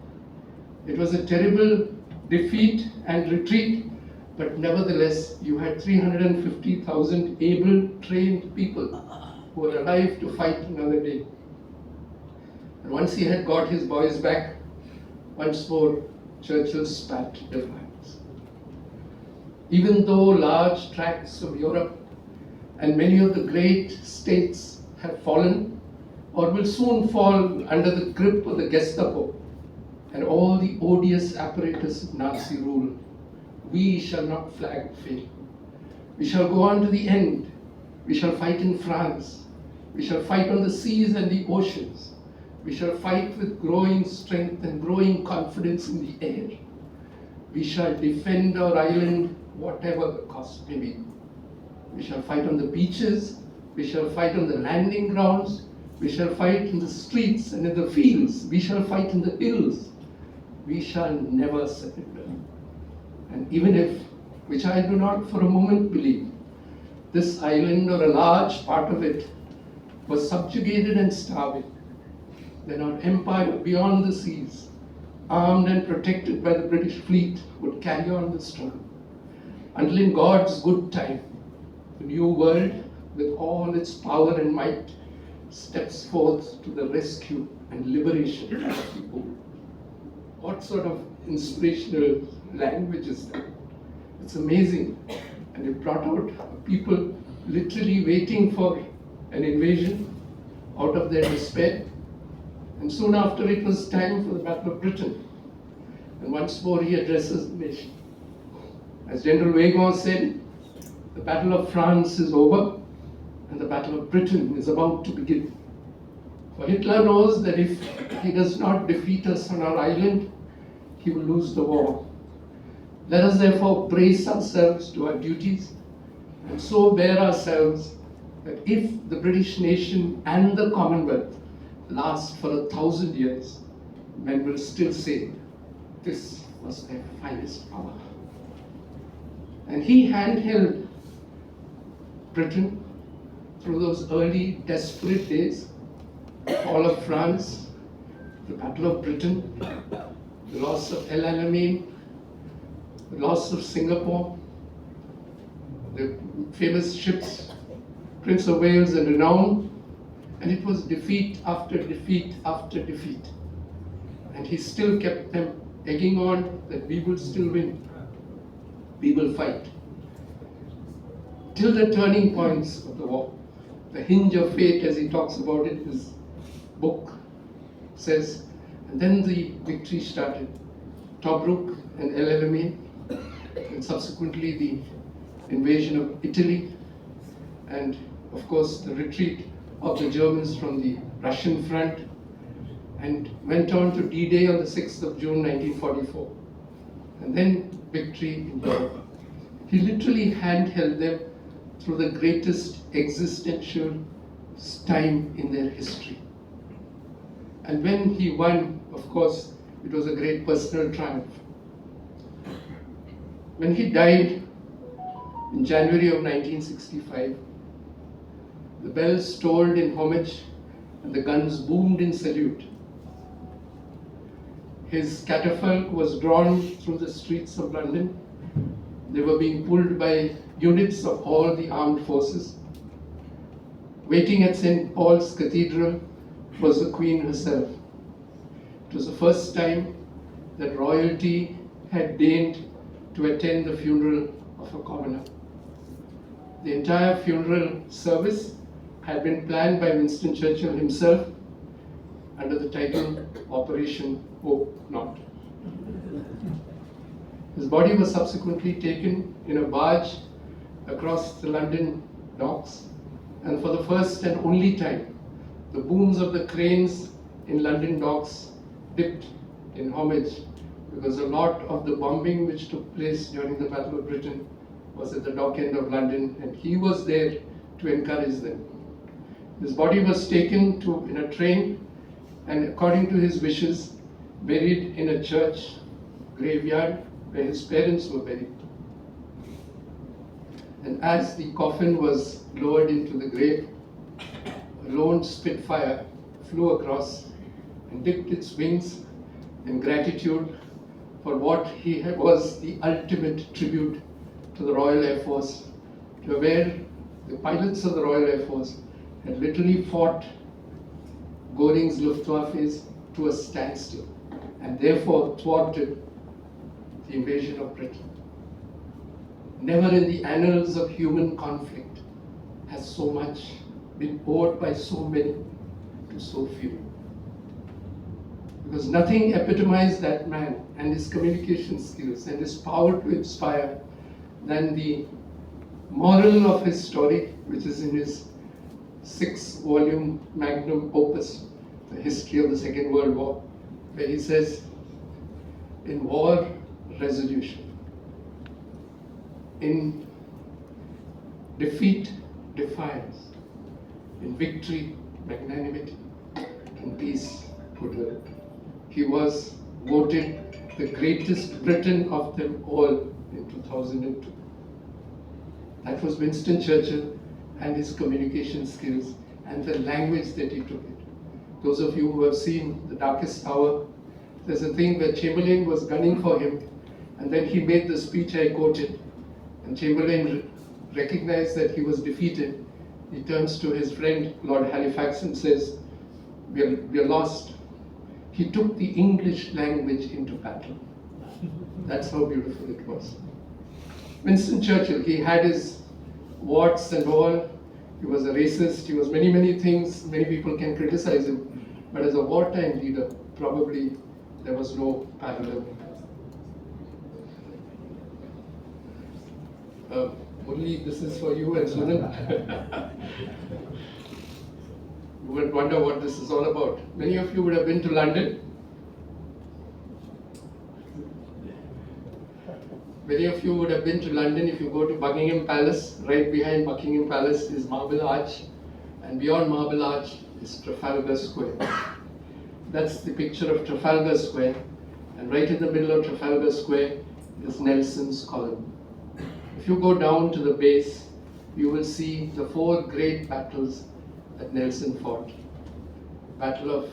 It was a terrible defeat and retreat, but nevertheless, you had 350,000 able, trained people who were alive to fight another day. And once he had got his boys back, once more Churchill spat defiance. Even though large tracts of Europe and many of the great states have fallen or will soon fall under the grip of the Gestapo and all the odious apparatus of Nazi rule, we shall not flag fail. We shall go on to the end. We shall fight in France. We shall fight on the seas and the oceans. We shall fight with growing strength and growing confidence in the air. We shall defend our island, whatever the cost may be. We shall fight on the beaches. We shall fight on the landing grounds. We shall fight in the streets and in the fields. We shall fight in the hills. We shall never surrender. And even if, which I do not for a moment believe, this island or a large part of it was subjugated and starving, then our empire beyond the seas, armed and protected by the British fleet, would carry on the struggle until in God's good time, the new world, with all its power and might, steps forth to the rescue and liberation of the old. What sort of inspirational language is that? It's amazing. And it brought out people literally waiting for an invasion out of their despair. And soon after, it was time for the Battle of Britain. And once more he addresses the nation. As General Weygand said, the Battle of France is over and the Battle of Britain is about to begin. For Hitler knows that if he does not defeat us on our island, he will lose the war. Let us therefore brace ourselves to our duties and so bear ourselves that if the British nation and the Commonwealth last for 1,000 years, men will still say this was their finest hour. And he handheld Britain through those early desperate days, the fall of France, the Battle of Britain, the loss of El Alamein, the loss of Singapore, the famous ships, Prince of Wales and Renown, and it was defeat after defeat after defeat. And he still kept them egging on that we will still win, we will fight. Till the turning points of the war, the hinge of fate, as he talks about it in his book, says, and then the victory started. Tobruk and El Alamein, and subsequently the invasion of Italy, and of course the retreat of the Germans from the Russian front, and went on to D-Day on the 6th of June 1944, and then victory in Europe. He literally handheld them through the greatest existential time in their history. And when he won, of course, it was a great personal triumph. When he died in January of 1965, the bells tolled in homage and the guns boomed in salute. His catafalque was drawn through the streets of London. They were being pulled by units of all the armed forces. Waiting at St. Paul's Cathedral was the Queen herself. It was the first time that royalty had deigned to attend the funeral of a commoner. The entire funeral service had been planned by Winston Churchill himself under the title Operation Hope Not. His body was subsequently taken in a barge across the London docks, and for the first and only time, the booms of the cranes in London docks dipped in homage, because a lot of the bombing which took place during the Battle of Britain was at the dock end of London, and he was there to encourage them. His body was taken in a train and, according to his wishes, buried in a church graveyard where his parents were buried. And as the coffin was lowered into the grave, a lone Spitfire flew across and dipped its wings in gratitude for what was the ultimate tribute to the Royal Air Force, to where the pilots of the Royal Air Force had literally fought Göring's Luftwaffes to a standstill and therefore thwarted the invasion of Britain. Never in the annals of human conflict has so much been poured by so many to so few. Because nothing epitomized that man and his communication skills and his power to inspire than the moral of his story, which is in his 6-volume magnum opus, The History of the Second World War, where he says, in war, resolution. In defeat, defiance. In victory, magnanimity. In peace, goodwill. He was voted the greatest Briton of them all in 2002. That was Winston Churchill and his communication skills and the language that he took it. Those of you who have seen The Darkest Hour, there's a thing where Chamberlain was gunning for him, and then he made the speech I quoted, and Chamberlain recognized that he was defeated. He turns to his friend Lord Halifax and says, we are lost. He took the English language into battle. That's how beautiful it was. Winston Churchill, he had his warts and all. He was a racist. He was many, many things. Many people can criticize him. But as a wartime leader, probably there was no parallel. Only this is for you and Sunil. You would wonder what this is all about. Many of you would have been to London. Many of you would have been to London. If you go to Buckingham Palace, right behind Buckingham Palace is Marble Arch, and beyond Marble Arch is Trafalgar Square. That's the picture of Trafalgar Square, and right in the middle of Trafalgar Square is Nelson's column. If you go down to the base, you will see the 4 great battles that Nelson fought. Battle of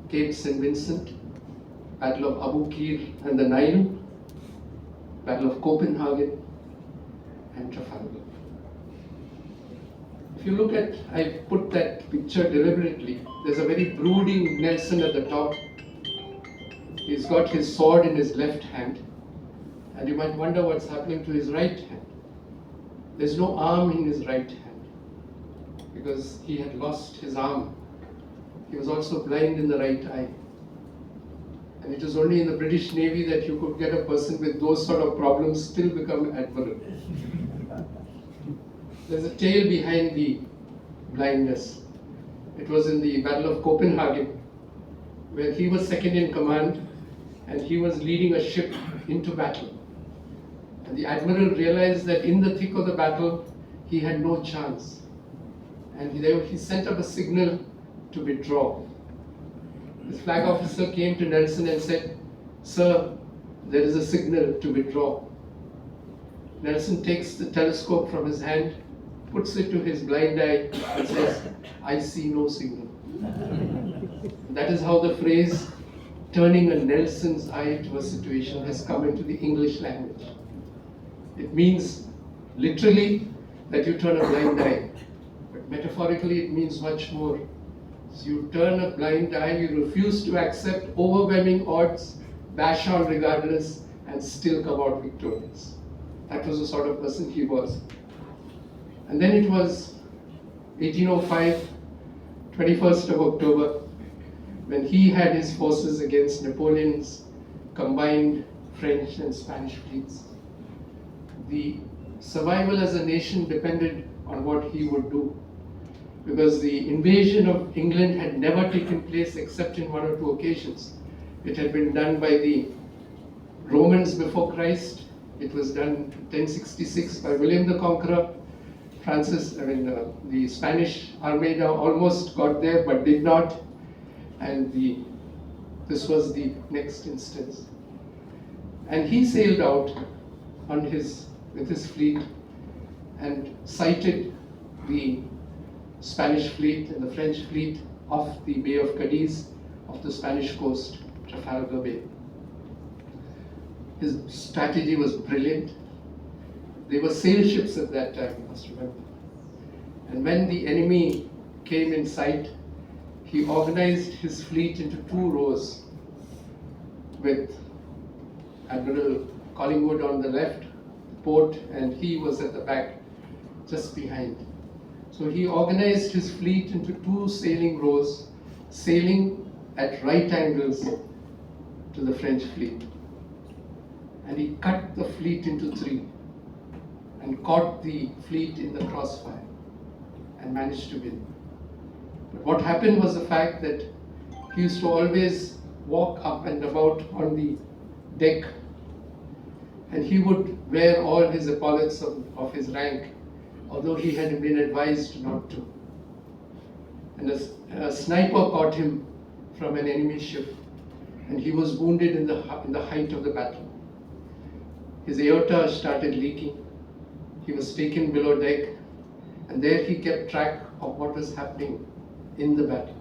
Cape St. Vincent, Battle of Abu Qir and the Nile, Battle of Copenhagen, and Trafalgar. If you look at, I put that picture deliberately, there's a very brooding Nelson at the top. He's got his sword in his left hand, and you might wonder what's happening to his right hand. There's no arm in his right hand, because he had lost his arm. He was also blind in the right eye. And it was only in the British Navy that you could get a person with those sort of problems still become admiral. There's a tale behind the blindness. It was in the Battle of Copenhagen, where he was second in command and he was leading a ship into battle. And the admiral realized that in the thick of the battle, he had no chance. And he sent up a signal to withdraw. The flag officer came to Nelson and said, "Sir, there is a signal to withdraw." Nelson takes the telescope from his hand, puts it to his blind eye and says, "I see no signal." That is how the phrase, turning a Nelson's eye to a situation, has come into the English language. It means literally that you turn a blind eye, but metaphorically it means much more. So you turn a blind eye, you refuse to accept overwhelming odds, bash on regardless, and still come out victorious. That was the sort of person he was. And then it was 1805, 21st of October, when he had his forces against Napoleon's combined French and Spanish fleets. The survival as a nation depended on what he would do, because the invasion of England had never taken place except in 1 or 2 occasions. It had been done by the Romans before Christ. It was done in 1066 by William the Conqueror. The Spanish Armada almost got there but did not, and this was the next instance. And he sailed out with his fleet and sighted the Spanish fleet and the French fleet off the Bay of Cadiz, off the Spanish coast, Trafalgar Bay. His strategy was brilliant. They were sail ships at that time, you must remember. And when the enemy came in sight, he organized his fleet into two rows, with Admiral Collingwood on the left port, and he was at the back, just behind. So he organized his fleet into two sailing rows, sailing at right angles to the French fleet. And he cut the fleet into three and caught the fleet in the crossfire and managed to win. But what happened was the fact that he used to always walk up and about on the deck, and he would wear all his epaulets of his rank, although he had been advised not to. And a sniper caught him from an enemy ship, and he was wounded in the height of the battle. His aorta started leaking. He was taken below deck, and there he kept track of what was happening in the battle.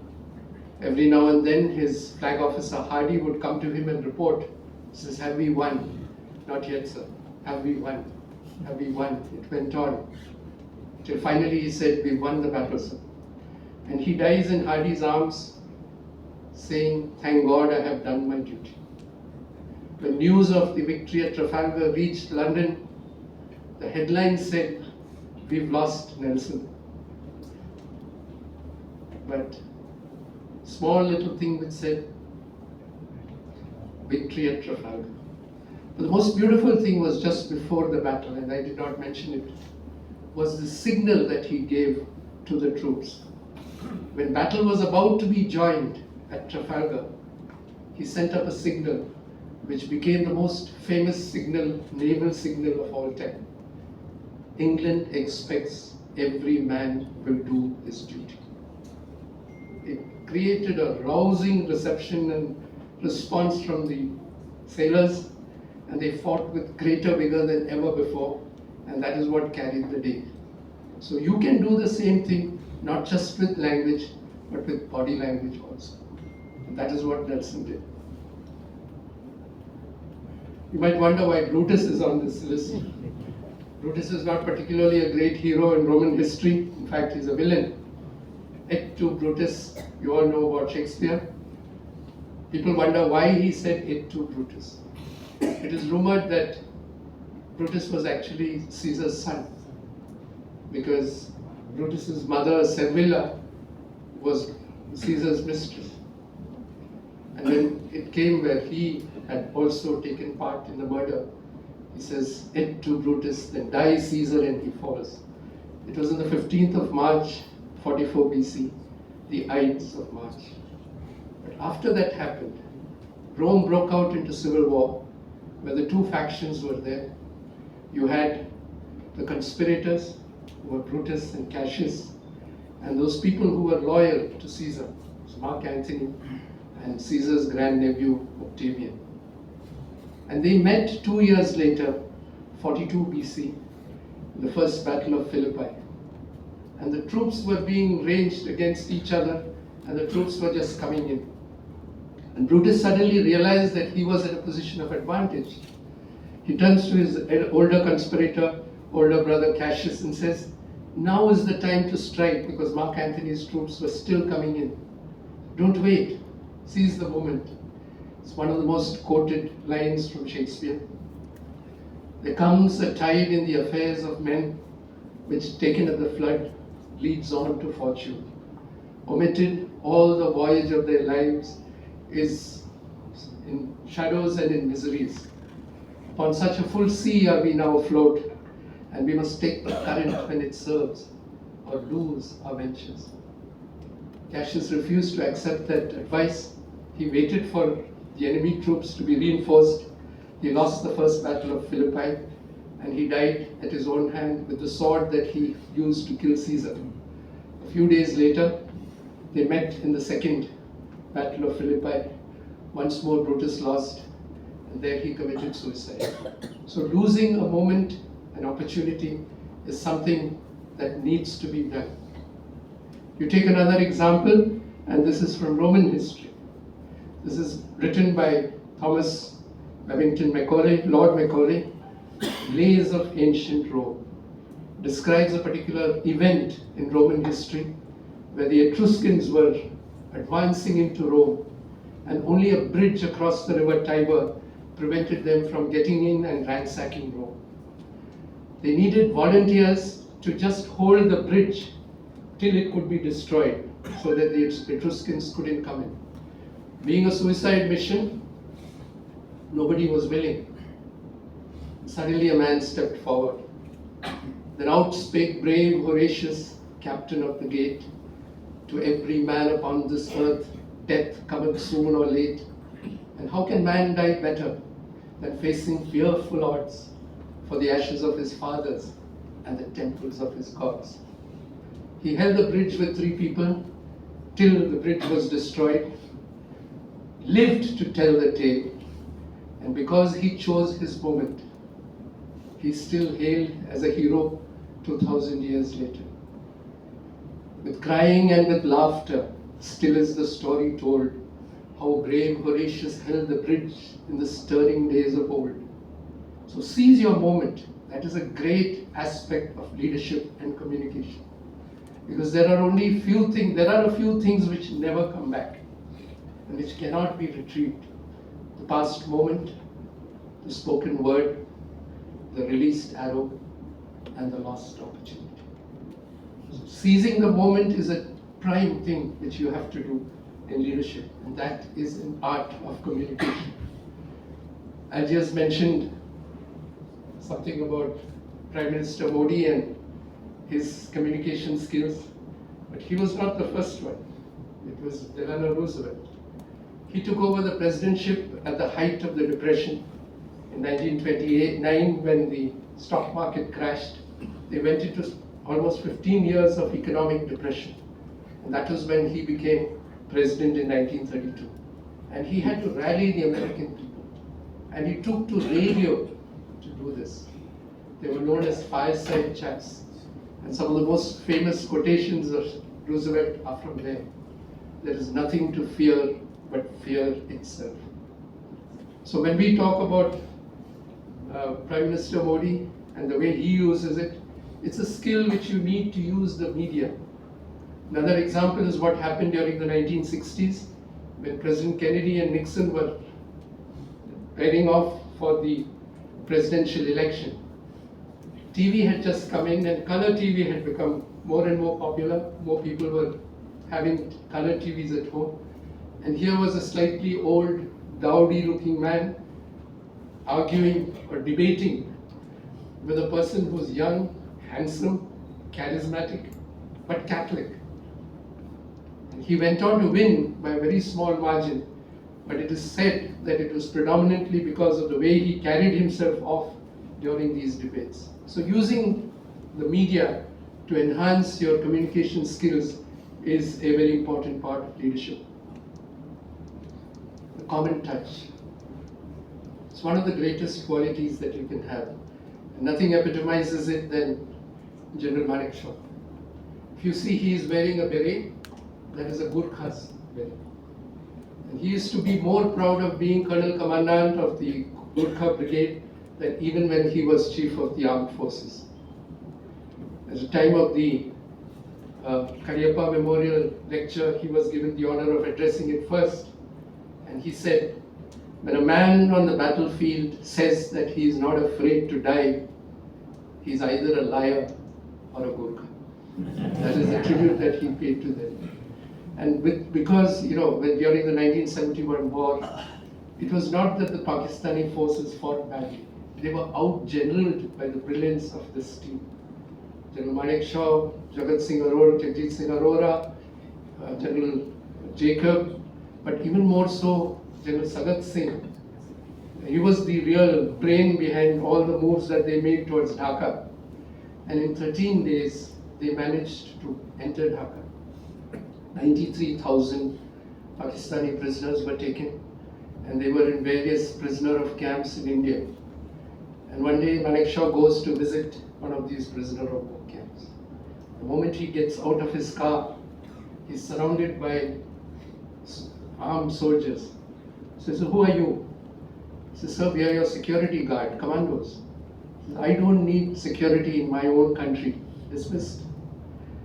Every now and then his flag officer Hardy would come to him and report. He says, "Have we won?" "Not yet, sir." "Have we won? Have we won?" It went on till finally he said, "We won the battle, sir." And he dies in Hardy's arms, saying, "Thank God I have done my duty." When news of the victory at Trafalgar reached London, the headline said, "We've lost Nelson." But small little thing which said, "Victory at Trafalgar." But the most beautiful thing was just before the battle, and I did not mention it, was the signal that he gave to the troops. When battle was about to be joined at Trafalgar, he sent up a signal which became the most famous signal, naval signal of all time. "England expects every man will do his duty." It created a rousing reception and response from the sailors, and they fought with greater vigor than ever before, and that is what carried the day. So you can do the same thing, not just with language, but with body language also. And that is what Nelson did. You might wonder why Brutus is on this list. Brutus is not particularly a great hero in Roman history. In fact, he's a villain. Et tu Brutus, you all know about Shakespeare. People wonder why he said et tu Brutus. It is rumored that Brutus was actually Caesar's son, because Brutus's mother, Servilia, was Caesar's mistress. And when it came where he had also taken part in the murder, he says, "Et tu Brutus," then dies Caesar and he falls. It was on the 15th of March, 44 BC, the Ides of March. But after that happened, Rome broke out into civil war, where the two factions were there. You had the conspirators, who were Brutus and Cassius, and those people who were loyal to Caesar, Mark Antony and Caesar's grandnephew Octavian. And they met 2 years later, 42 BC, in the first battle of Philippi. And the troops were being ranged against each other, and the troops were just coming in. And Brutus suddenly realized that he was in a position of advantage. He turns to his older conspirator, older brother Cassius, and says, "Now is the time to strike," because Mark Antony's troops were still coming in. "Don't wait, seize the moment." It's one of the most quoted lines from Shakespeare. "There comes a tide in the affairs of men, which taken at the flood leads on to fortune. Omitted, all the voyage of their lives is in shadows and in miseries. Upon such a full sea are we now afloat, and we must take the current when it serves, or lose our ventures." Cassius refused to accept that advice. He waited for the enemy troops to be reinforced. He lost the first battle of Philippi, and he died at his own hand with the sword that he used to kill Caesar. A few days later, they met in the second battle of Philippi. Once more, Brutus lost, and there he committed suicide. So losing a moment, an opportunity, is something that needs to be done. You take another example, and this is from Roman history. This is written by Thomas Babington Macaulay, Lord Macaulay, Lays of Ancient Rome. Describes a particular event in Roman history where the Etruscans were advancing into Rome, and only a bridge across the river Tiber prevented them from getting in and ransacking Rome. They needed volunteers to just hold the bridge till it could be destroyed so that the Etruscans couldn't come in. Being a suicide mission, nobody was willing. Suddenly a man stepped forward. Then out spake brave Horatius, captain of the gate, to every man upon this earth, death cometh soon or late. And how can man die better than facing fearful odds for the ashes of his fathers and the temples of his gods? He held the bridge with 3 people till the bridge was destroyed, lived to tell the tale, and because he chose his moment, he's still hailed as a hero 2000 years later. With crying and with laughter, still is the story told, how brave Horatius held the bridge in the stirring days of old. So seize your moment. That is a great aspect of leadership and communication. Because there are a few things which never come back and which cannot be retrieved. The past moment, the spoken word, the released arrow, and the lost opportunity. So seizing the moment is a prime thing which you have to do in leadership, and that is an art of communication. I just mentioned something about Prime Minister Modi and his communication skills, but he was not the first one. It was Delano Roosevelt. He took over the presidentship at the height of the Depression in 1929 when the stock market crashed. They went into almost 15 years of economic depression, and that was when he became president in 1932. And he had to rally the American people, and he took to radio to do this. They were known as fireside chats, and some of the most famous quotations of Roosevelt are from there. There is nothing to fear but fear itself. So when we talk about Prime Minister Modi and the way he uses it, it's a skill which you need to use the media. Another example is what happened during the 1960s when President Kennedy and Nixon were heading off for the presidential election. TV had just come in and color TV had become more and more popular. More people were having color TVs at home. And here was a slightly old, dowdy looking man arguing or debating with a person who's young, handsome, charismatic, but Catholic. And he went on to win by a very small margin, but it is said that it was predominantly because of the way he carried himself off during these debates. So using the media to enhance your communication skills is a very important part of leadership. The common touch. It's one of the greatest qualities that you can have. And nothing epitomizes it than General Manekshaw. If you see he is wearing a beret, that is a Gurkha's beret. And he used to be more proud of being Colonel Commandant of the Gurkha Brigade than even when he was Chief of the Armed Forces. At the time of the Cariappa Memorial Lecture, he was given the honor of addressing it first. And he said, when a man on the battlefield says that he is not afraid to die, he is either a liar or a Gurkha. That is the tribute that he paid to them. And because, during the 1971 war, it was not that the Pakistani forces fought badly. They were out-generaled by the brilliance of this team. General Manekshaw, Jagat Singh Arora, Jagjit Singh Arora, General Jacob, but even more so, General Sagat Singh. He was the real brain behind all the moves that they made towards Dhaka. And in 13 days, they managed to enter Dhaka. 93,000 Pakistani prisoners were taken, and they were in various prisoner of camps in India. And one day, Manekshaw goes to visit one of these prisoner of war camps. The moment he gets out of his car, he's surrounded by armed soldiers. He says, "Who are you?" He says, "Sir, we are your security guard, commandos." He says, "I don't need security in my own country." Dismissed.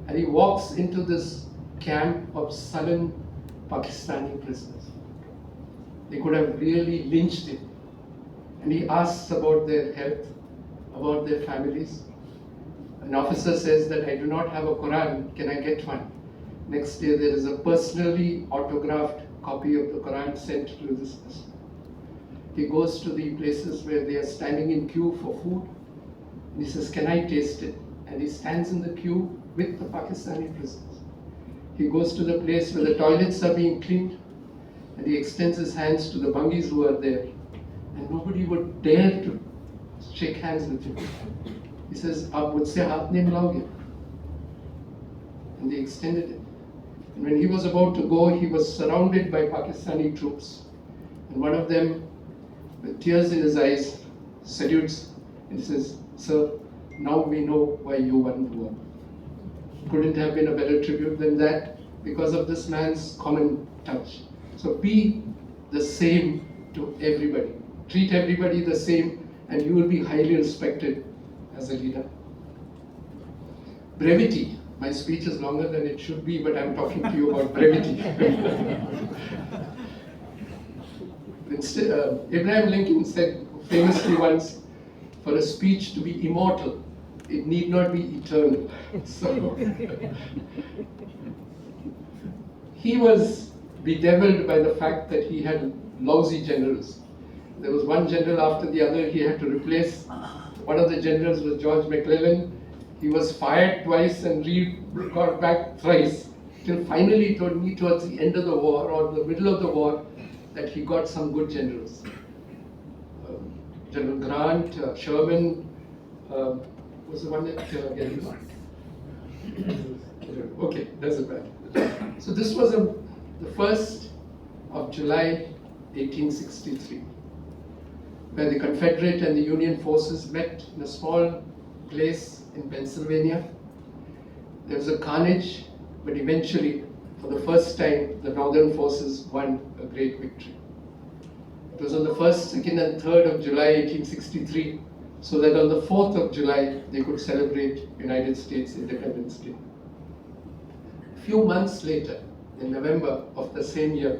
And he walks into this camp of sullen Pakistani prisoners. They could have really lynched him. And he asks about their health, about their families. An officer says that, "I do not have a Quran, can I get one?" Next day there is a personally autographed copy of the Quran sent to this person. He goes to the places where they are standing in queue for food. And he says, "Can I taste it?" And he stands in the queue with the Pakistani prisoners. He goes to the place where the toilets are being cleaned, and he extends his hands to the bungis who are there. And nobody would dare to shake hands with him. He says, "Aap mujhse haath nahi milaoge?" And they extended it. And when he was about to go, he was surrounded by Pakistani troops. And one of them, with tears in his eyes, salutes and says, "Sir, now we know why you won the war." Couldn't have been a better tribute than that because of this man's common touch. So be the same to everybody. Treat everybody the same, and you will be highly respected as a leader. Brevity. My speech is longer than it should be, but I'm talking to you about brevity. Abraham Lincoln said famously once, "For a speech to be immortal, it need not be eternal." So he was bedeviled by the fact that he had lousy generals. There was one general after the other he had to replace. One of the generals was George McClellan. He was fired twice and got back thrice, till finally told me towards the end of the war or the middle of the war that he got some good generals. General Grant, Sherman, was the one that okay, doesn't matter. So this was the 1st of July 1863, where the Confederate and the Union forces met in a small place in Pennsylvania. There was a carnage, but eventually, for the first time, the Northern forces won a great victory. It was on the 1st, 2nd, and 3rd of July 1863, so that on the 4th of July, they could celebrate United States Independence Day. A few months later, in November of the same year,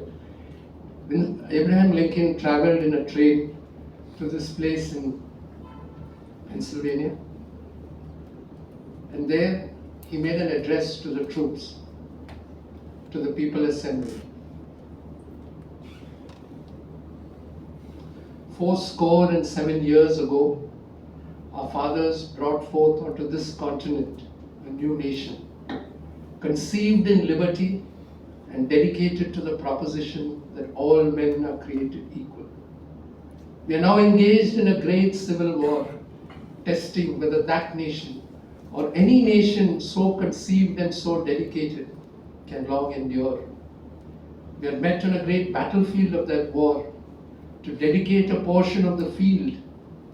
Abraham Lincoln traveled in a train to this place in Pennsylvania. And there he made an address to the troops, to the people assembled. 77 years ago, our fathers brought forth onto this continent a new nation, conceived in liberty and dedicated to the proposition that all men are created equal. We are now engaged in a great civil war, testing whether that nation or any nation so conceived and so dedicated can long endure. We are met on a great battlefield of that war to dedicate a portion of the field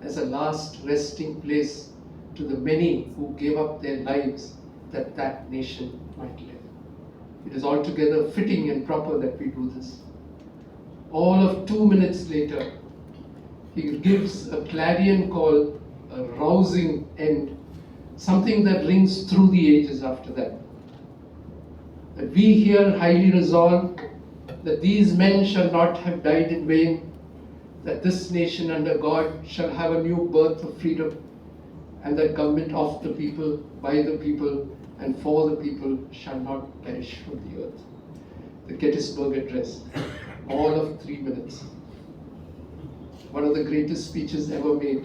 as a last resting place to the many who gave up their lives that that nation might live. It is altogether fitting and proper that we do this. All of 2 minutes later, he gives a clarion call, a rousing end, something that rings through the ages after that. That we here highly resolve that these men shall not have died in vain, that this nation under God shall have a new birth of freedom, and that government of the people, by the people, and for the people shall not perish from the earth. The Gettysburg Address, all of 3 minutes. One of the greatest speeches ever made.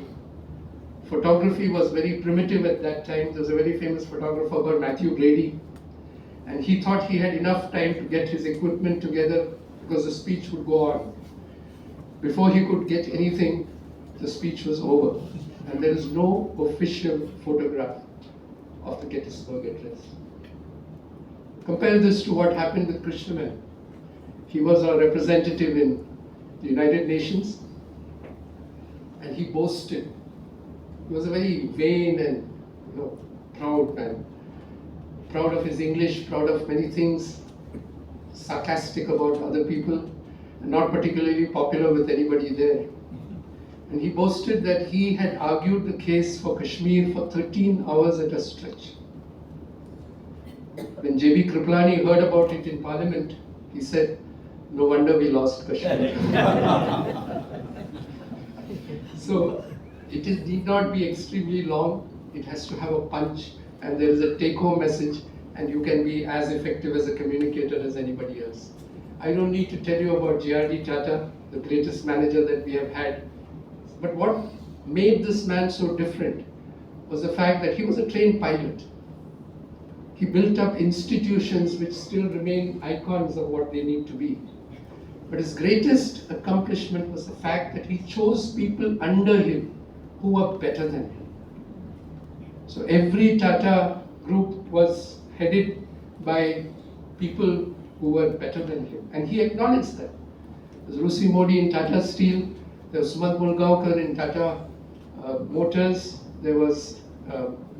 Photography was very primitive at that time. There was a very famous photographer called Mathew, and he thought he had enough time to get his equipment together because the speech would go on. Before he could get anything, the speech was over. And there is no official photograph of the Gettysburg Address. Compare this to what happened with Krishnaman. He was our representative in the United Nations, and he boasted. He was a very vain and proud man. Proud of his English, proud of many things, sarcastic about other people, and not particularly popular with anybody there. And he boasted that he had argued the case for Kashmir for 13 hours at a stretch. When J.B. Kripalani heard about it in Parliament, he said, "No wonder we lost Kashmir." So it need not be extremely long. It has to have a punch, and there is a take-home message, and you can be as effective as a communicator as anybody else. I don't need to tell you about J.R.D. Tata, the greatest manager that we have had. But what made this man so different was the fact that he was a trained pilot. He built up institutions which still remain icons of what they need to be. But his greatest accomplishment was the fact that he chose people under him who were better than him. So every Tata group was headed by people who were better than him. And he acknowledged that. There was Rusi Modi in Tata Steel, there was Sumant Mulgaonkar in Tata Motors, there was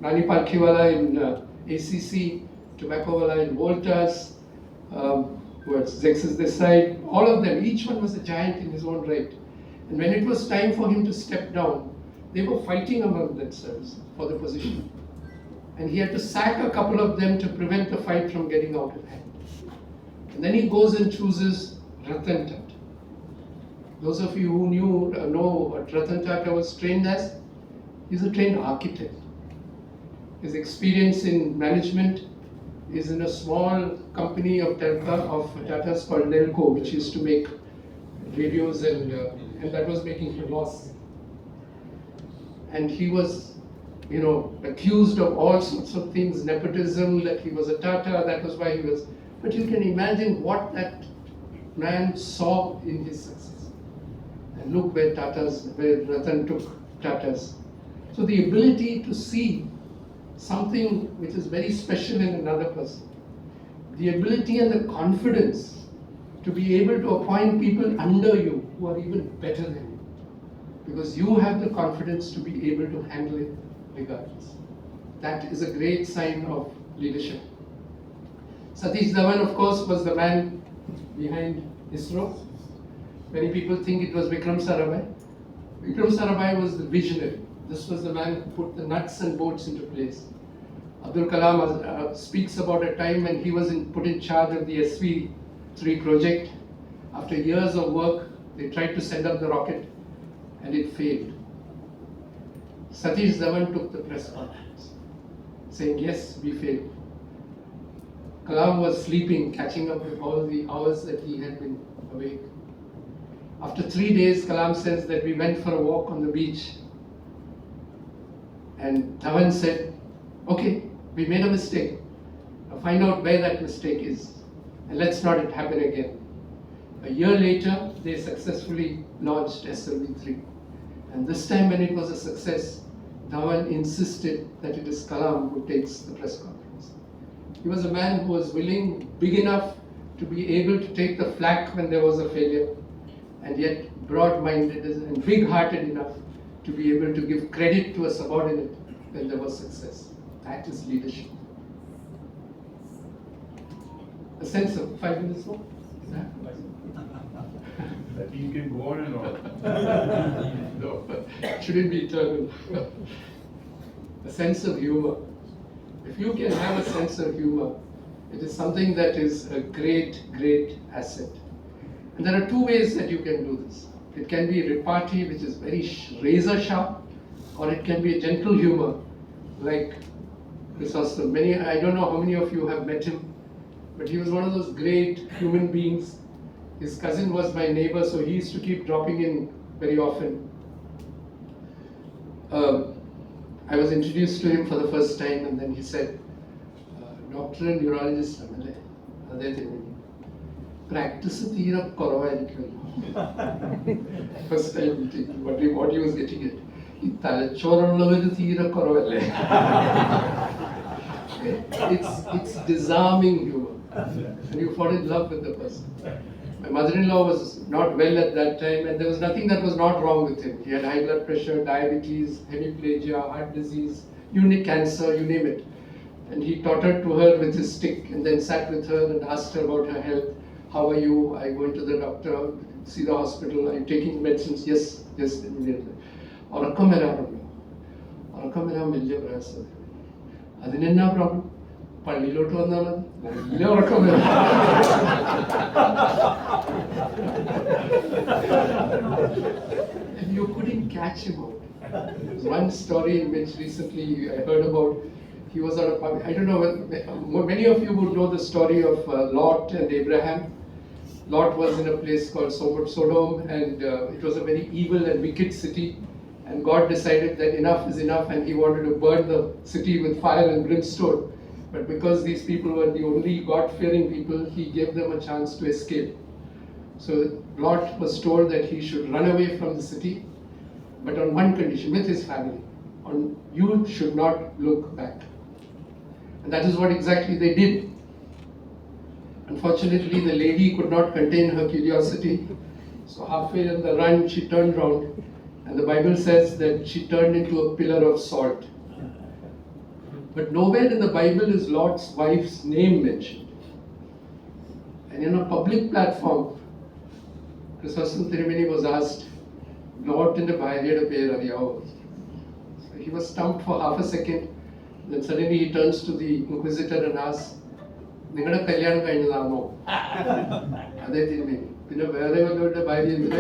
Nani Palkhiwala in ACC, Tobacco Wala in Voltas, who had Zexis Desai, all of them, each one was a giant in his own right. And when it was time for him to step down, they were fighting among themselves for the position. And he had to sack a couple of them to prevent the fight from getting out of hand. And then he goes and chooses Ratan Tata. Those of you who know what Ratan Tata was trained as, he's a trained architect. His experience in management is in a small company of Tata's called Nelco, which used to make radios, and that was making a loss. And he was, accused of all sorts of things, nepotism, that he was a Tata, that was why he was. But you can imagine what that man saw in his success. And look where Ratan took Tatas. So the ability to see something which is very special in another person, the ability and the confidence to be able to appoint people under you who are even better than you, because you have the confidence to be able to handle it regardless. That is a great sign of leadership. Satish Dhawan, of course, was the man behind ISRO. Many people think it was Vikram Sarabhai. Vikram Sarabhai was the visionary. This was the man who put the nuts and bolts into place. Abdul Kalam speaks about a time when he was put in charge of the SV-3 project. After years of work, they tried to send up the rocket and it failed. Satish Dhawan took the press conference saying, yes, we failed. Kalam was sleeping, catching up with all the hours that he had been awake. After 3 days, Kalam says that we went for a walk on the beach. And Dhawan said, okay, we made a mistake. Now find out where that mistake is. And let's not it happen again. A year later, they successfully launched SLV-3. And this time when it was a success, Dhawan insisted that it is Kalam who takes the press conference. He was a man who was willing, big enough to be able to take the flak when there was a failure, and yet broad-minded and big-hearted enough to be able to give credit to a subordinate when there was success. That is leadership. A sense of 5 minutes more? I think you can go on and on. No, it shouldn't be eternal. A sense of humor. If you can have a sense of humor, it is something that is a great, great asset. And there are two ways that you can do this. It can be repartee, which is very razor sharp, or it can be a gentle humor, like Chrysostom. I don't know how many of you have met him, but he was one of those great human beings. His cousin was my neighbor, so he used to keep dropping in very often. I was introduced to him for the first time, and then he said, Doctor and Neurologist, practice തീരെ കുറവായിരിക്കുമല്ലോ. First time meeting, what he was getting at. ഈ തലച്ചോറുള്ളവര് തീരെ കുറവല്ലേ? It's disarming humor, and you fall in love with the person. My mother-in-law was not well at that time, and there was nothing that was not wrong with him. He had high blood pressure, diabetes, hemiplegia, heart disease, cancer, you name it. And he tottered to her with his stick, and then sat with her and asked her about her health. How are you? Are you going to the doctor? See the hospital? Are you taking medicines? Yes, immediately. ഉറക്കം വരാറുണ്ടോ? ഉറക്കം വരാൻ വലിയ പ്രയാസം. അതിനെന്നാ problem? പള്ളിയിലോട്ട് വന്നാൽ മതി, നല്ല ഉറക്കം വരും. And you couldn't catch him out. There's one story in which recently I heard about. He was on a public, I don't know, many of you would know the story of Lot and Abraham. Lot was in a place called Sodom, and it was a very evil and wicked city. And God decided that enough is enough, and he wanted to burn the city with fire and brimstone. But because these people were the only God-fearing people, he gave them a chance to escape. So Lot was told that he should run away from the city, but on one condition, with his family. You should not look back. And that is what exactly they did. Unfortunately, the lady could not contain her curiosity. So halfway in the run, she turned round. And the Bible says that she turned into a pillar of salt. But nowhere in the Bible is Lot's wife's name mentioned. And in a public platform, Chrysostom Tirumeni was asked, Lot in the Bhairiyada Perariyav. So he was stumped for half a second. Then suddenly he turns to the inquisitor and asks, നിങ്ങളുടെ കല്യാണം കഴിഞ്ഞതാണോ? അതേ തിരുമേനി. പിന്നെ വേറെ വല്ലവരുടെ ഭാര്യ എന്തിനാ?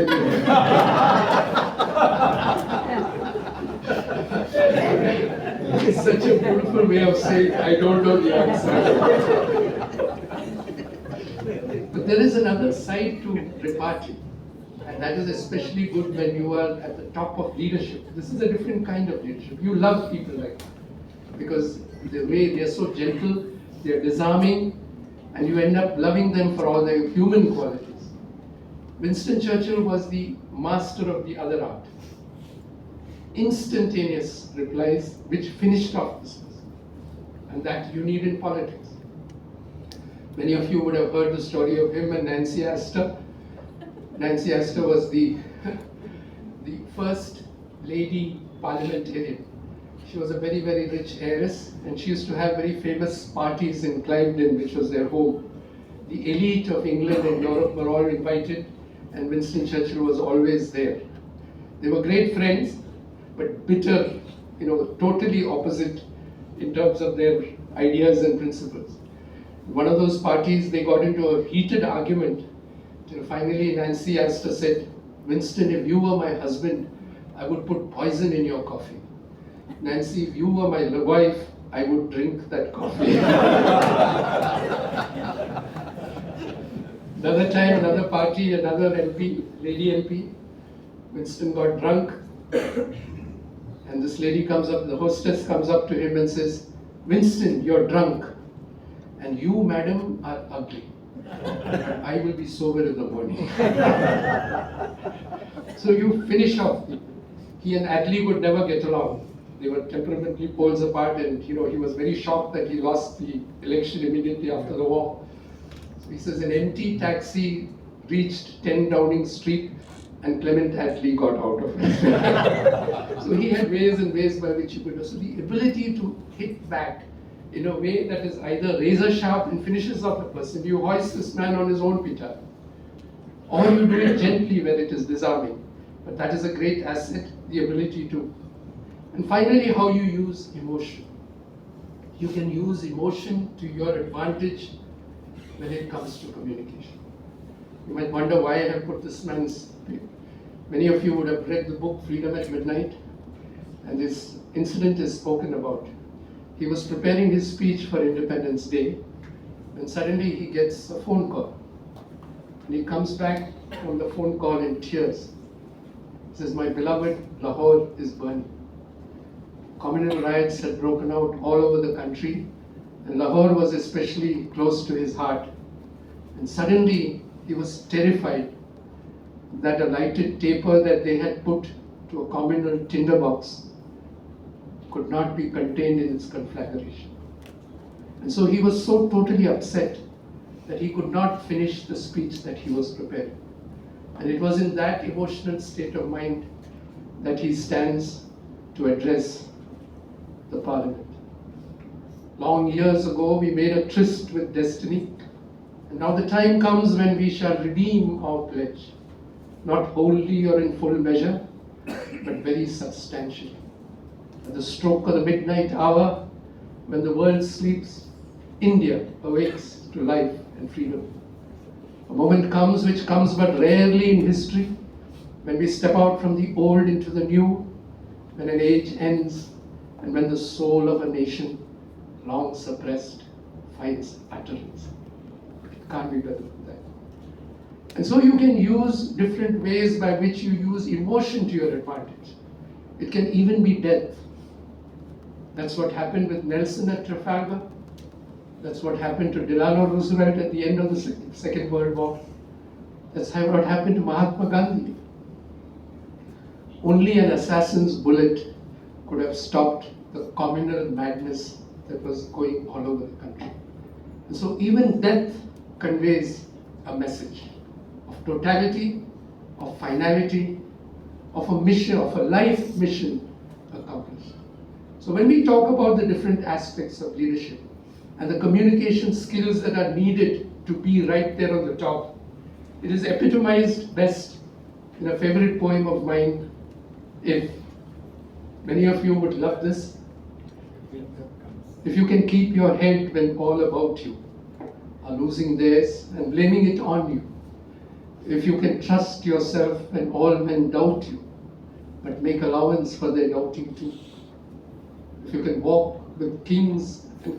It's such a beautiful way of saying, I don't know the answer. But there is another side to repartee, and that is especially good when you are at the top of leadership. This is a different kind of leadership. You love people like that, because the way they are so gentle, they are disarming, and you end up loving them for all their human qualities. Winston Churchill was the master of the other art. Instantaneous replies which finished off this person. And that you need in politics. Many of you would have heard the story of him and Nancy Aster. Nancy Aster was the first lady parliamentarian. She was a very, very rich heiress, and she used to have very famous parties in Cliveden, which was their home. The elite of England and Europe were all invited, and Winston Churchill was always there. They were great friends, but bitter, totally opposite in terms of their ideas and principles. One of those parties, they got into a heated argument till finally Nancy Aster said, Winston, if you were my husband, I would put poison in your coffee. Nancy, if you were my wife, I would drink that coffee. Another time, another party, another LP, lady LP, Winston got drunk, and this lady comes up, the hostess comes up to him and says, Winston, you're drunk, and you, madam, are ugly. I will be sober in the morning. So you finish off. He and Attlee would never get along. They were temperamentally poles apart, and he was very shocked that he lost the election immediately after the war. So he says an empty taxi reached 10 Downing Street, and Clement Attlee got out of it. So he had ways and ways by which he could do. So the ability to hit back in a way that is either razor sharp and finishes off a person. You hoist this man on his own pitcher, or you do it gently where it is disarming. But that is a great asset, the ability to. And finally, how you use emotion. You can use emotion to your advantage when it comes to communication. You might wonder why I have put this man's name. Many of you would have read the book Freedom at Midnight, and this incident is spoken about. He was preparing his speech for Independence Day, and suddenly he gets a phone call. And he comes back from the phone call in tears. He says, my beloved, Lahore is burning. Communal riots had broken out all over the country, and Lahore was especially close to his heart. And suddenly he was terrified that a lighted taper that they had put to a communal tinderbox could not be contained in its conflagration. And so he was so totally upset that he could not finish the speech that he was preparing. And it was in that emotional state of mind that he stands to address the Parliament. Long years ago, we made a tryst with destiny, and now the time comes when we shall redeem our pledge, not wholly or in full measure, but very substantially. At the stroke of the midnight hour, when the world sleeps, India awakes to life and freedom. A moment comes which comes but rarely in history, when we step out from the old into the new, when an age ends, and when the soul of a nation, long suppressed, finds utterance. It can't be better than that. And so you can use different ways by which you use emotion to your advantage. It can even be death. That's what happened with Nelson at Trafalgar. That's what happened to Delano Roosevelt at the end of the Second World War. That's what happened to Mahatma Gandhi. Only an assassin's bullet could have stopped the communal madness that was going all over the country. And so even death conveys a message of totality, of finality, of a mission, of a life mission accomplished. So when we talk about the different aspects of leadership and the communication skills that are needed to be right there on the top, it is epitomized best in a favorite poem of mine. If many of you would love this, if you can keep your head when all about you are losing theirs and blaming it on you, if you can trust yourself when all men doubt you, but make allowance for their doubting too, if you can walk with kings and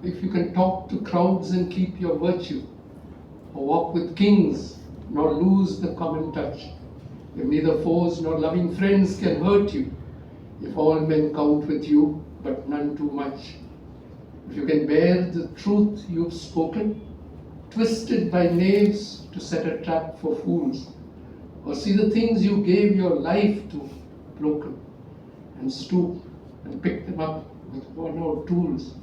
if you can talk to crowds and keep your virtue, or walk with kings nor lose the common touch, if neither foes nor loving friends can hurt you, if all men count with you but none too much, if you can bear the truth you've spoken, twisted by knaves to set a trap for fools, or see the things you gave your life to broken, and stoop and pick them up with borrowed tools,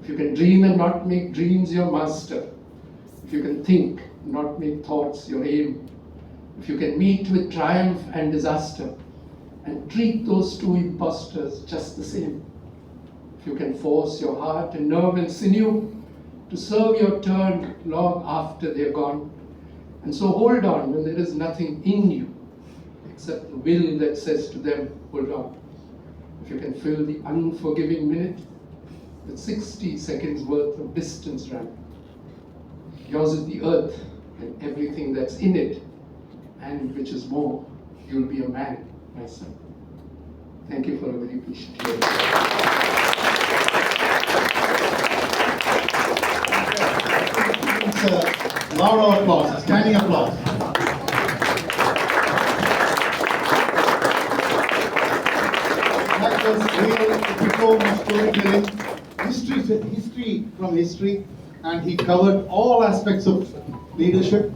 if you can dream and not make dreams your master, if you can think and not make thoughts your aim, if you can meet with triumph and disaster and treat those two impostors just the same, if you can force your heart and nerve and sinew to serve your turn long after they're gone, and so hold on when there is nothing in you except the will that says to them, hold on. If you can fill the unforgiving minute with 60 seconds worth of distance run, yours is the earth and everything that's in it, and which is more, you'll be a man, my son. Thank you for a very patient hearing. It's a loud applause, a standing applause. That was real epitome of storytelling. History from history, and he covered all aspects of leadership,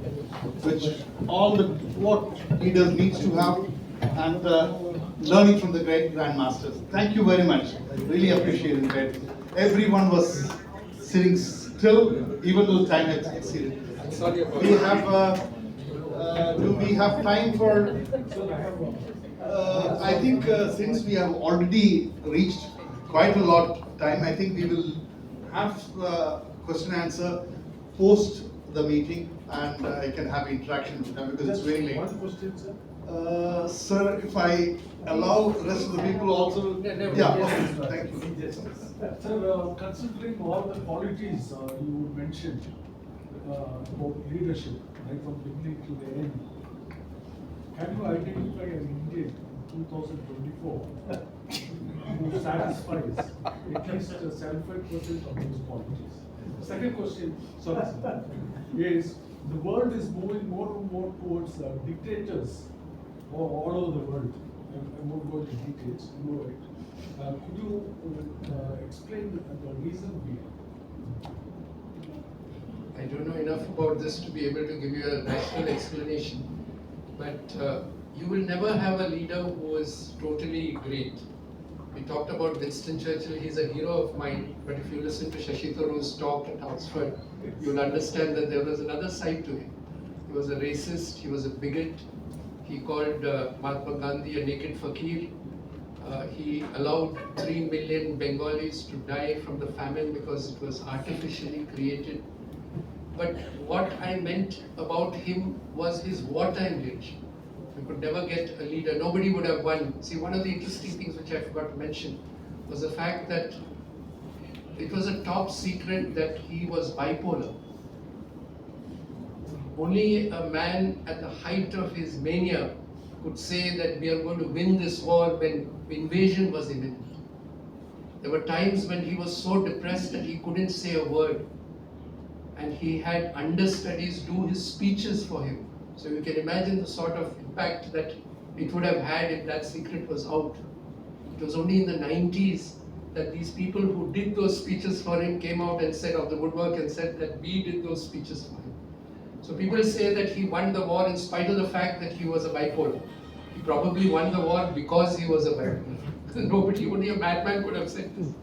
which what leaders needs to have, and learning from the great Grandmasters. Thank you very much. Really appreciate it. Everyone was sitting still, even though time had exceeded. Sorry about We have. Do we have time for? I think since we have already reached quite a lot of time, I think we will have question and answer post the meeting, and I can have interaction with them because it's very late. One question, sir. Sir, if I allow the rest of the people also. Yeah, okay, thank you. Yes. Sir, considering all the qualities you mentioned about leadership, right from beginning to the end, can you identify an Indian in 2024 who satisfies at least 75% of those qualities? Second question, sorry, sir, is the world is moving more and more towards dictators all over the world. I won't go into details, you know it. Could you explain the reason behind? I don't know enough about this to be able to give you a rational explanation, but you will never have a leader who is totally great. We talked about Winston Churchill, he's a hero of mine, but if you listen to Shashi Tharoor's talk at Oxford, you'll understand that there was another side to him. He was a racist, he was a bigot, he called Mahatma Gandhi a naked fakir. He allowed 3 million Bengalis to die from the famine because it was artificially created. But what I meant about him was his wartime leadership. We could never get a leader, nobody would have won. See, one of the interesting things which I forgot to mention was the fact that it was a top secret that he was bipolar. Only a man at the height of his mania could say that we are going to win this war when invasion was imminent. There were times when he was so depressed that he couldn't say a word, and he had understudies do his speeches for him. So you can imagine the sort of impact that it would have had if that secret was out. It was only in the 90s that these people who did those speeches for him came out and said of the woodwork and said that we did those speeches for him. So people say that he won the war in spite of the fact that he was a bipolar. He probably won the war because he was a bipolar. Nobody, only a madman could have said this.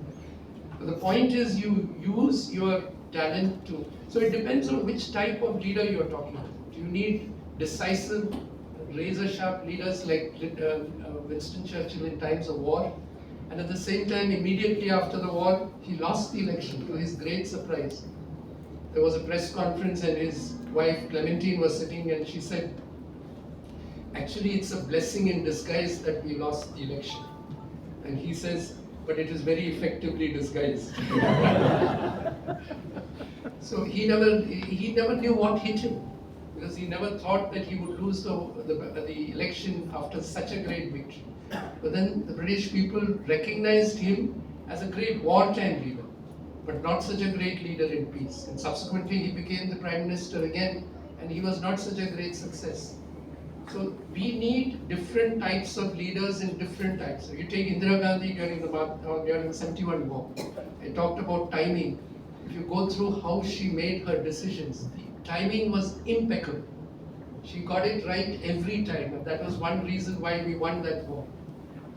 But the point is you use your talent to, so it depends on which type of leader you're talking about. Do you need decisive, razor-sharp leaders like Winston Churchill in times of war? And at the same time, immediately after the war, he lost the election to his great surprise. There was a press conference and his wife Clementine was sitting and she said, actually it's a blessing in disguise that we lost the election. And he says, but it is very effectively disguised. So he never knew what hit him, because he never thought that he would lose the election after such a great victory. But then the British people recognized him as a great wartime leader, but not such a great leader in peace. And subsequently he became the Prime Minister again, and he was not such a great success. So we need different types of leaders in different types. So you take Indira Gandhi during the 71 war. I talked about timing. If you go through how she made her decisions, the timing was impeccable. She got it right every time, and that was one reason why we won that war.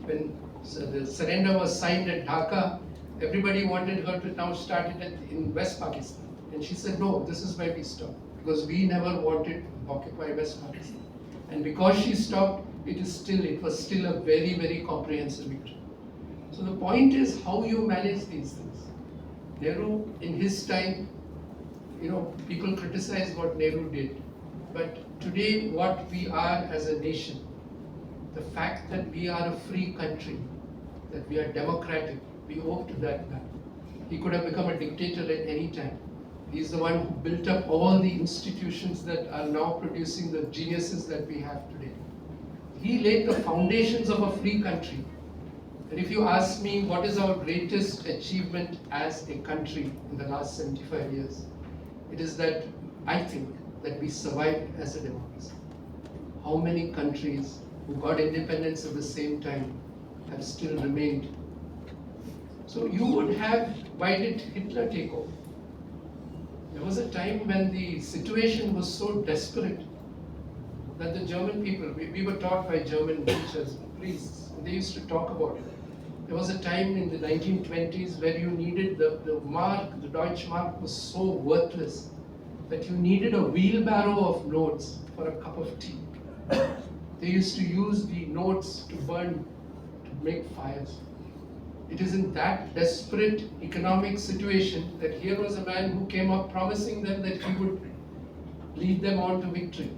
When the surrender was signed at Dhaka, everybody wanted her to now start it in West Pakistan. And she said, no, this is where we stop, because we never wanted to occupy West Pakistan. And because she stopped, it was still a very, very comprehensive victory. So the point is how you manage these things. Nehru, in his time, people criticize what Nehru did. But today, what we are as a nation, the fact that we are a free country, that we are democratic, we owe to that man. He could have become a dictator at any time. He's the one who built up all the institutions that are now producing the geniuses that we have today. He laid the foundations of a free country. And if you ask me what is our greatest achievement as a country in the last 75 years, it is that I think that we survived as a democracy. How many countries who got independence at the same time have still remained? So you would have, why did Hitler take over? There was a time when the situation was so desperate that the German people, we were taught by German teachers, priests, they used to talk about it. There was a time in the 1920s where you needed the mark, the Deutsche Mark was so worthless that you needed a wheelbarrow of notes for a cup of tea. They used to use the notes to burn, to make fires. It is in that desperate economic situation that here was a man who came up promising them that he would lead them on to victory.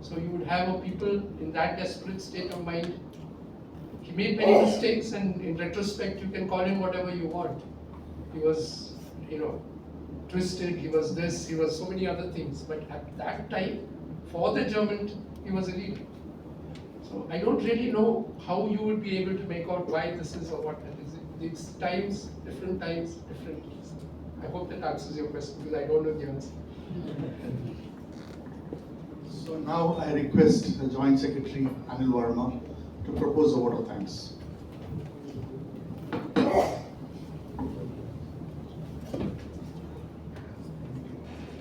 So you would have a people in that desperate state of mind. He made many mistakes, and in retrospect you can call him whatever you want. He was, twisted, he was this, he was so many other things. But at that time, for the German, he was a leader. So I don't really know how you would be able to make out why this is or what that is. It's times, different things. I hope that answers your question, because I don't know the answer. So now I request the Joint Secretary Anil Verma to propose a vote of thanks.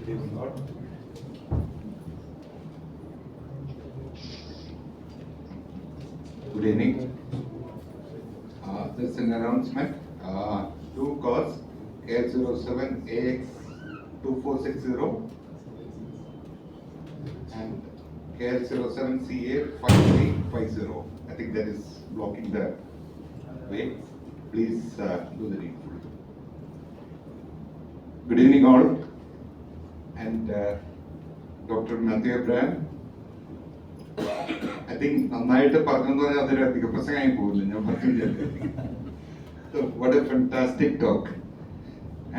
Good evening. There's an announcement. Two cars, KL07 AX2460 and KL07 CA5350. I think that is blocking the way. Please do the needful. Good evening all. And Dr. Mathew I think നന്നായിട്ട് പറഞ്ഞെന്ന് പറഞ്ഞാൽ അതൊരു അധിക പ്രസംഗമായി പോകില്ല ഞാൻ പറഞ്ഞില്ല. So what a fantastic talk.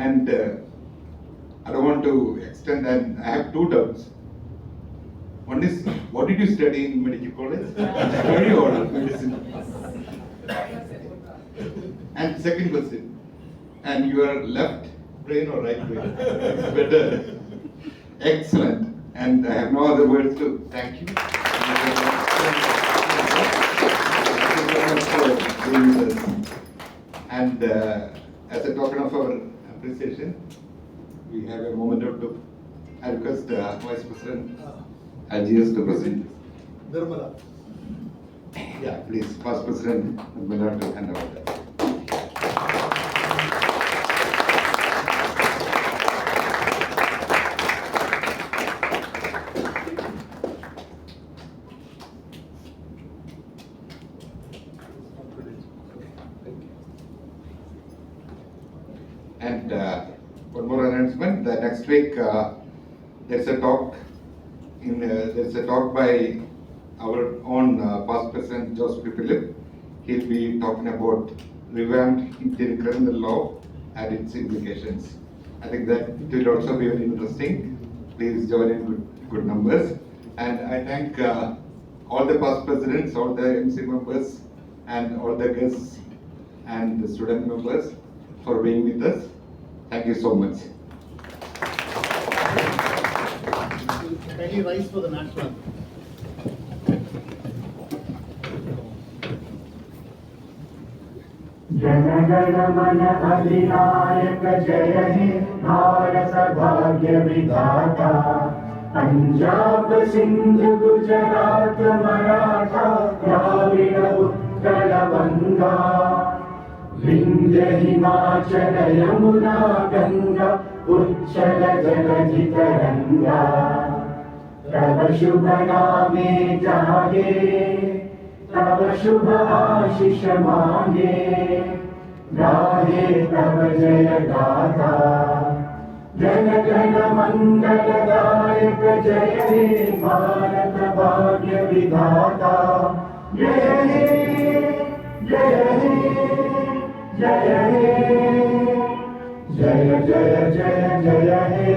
And I don't want to extend, and I have two doubts. One is, what did you study in medical college? Study or medicine? And second question, and your left brain or right brain? It's better. Excellent. And I have no other words to thank you. And as a token of our appreciation, we have a moment of to I request Vice President Agius to proceed. Nirmala. Yeah, please, Vice President Nirmala to hand over that. And one more announcement. The next week there's a talk by our own past President Joseph Philip. He'll be talking about revamped Indian criminal law and its implications. I think that it will also be very interesting. Please join in good numbers. And I thank all the past presidents, all the MC members, and all the guests and the student members for being with us. Thank you so much. Kindly rise for the national anthem. Jana Gana Mana अधिनायक जय हे भारत भाग्य विधाता पंजाब सिंध गुजरात मराठा द्राविड उत्कल बंगा विंध्य हिमाचल यमुना गंगा उच्चल जलधि तरंगा तब शुभ नामे जागे तब शुभ आशीष मांगे गाहे तब जय गाथा जन गण मंगलदायक जय हे भारत भाग्य विधाता जय हे जय हे जय हे जय जय जय जय हे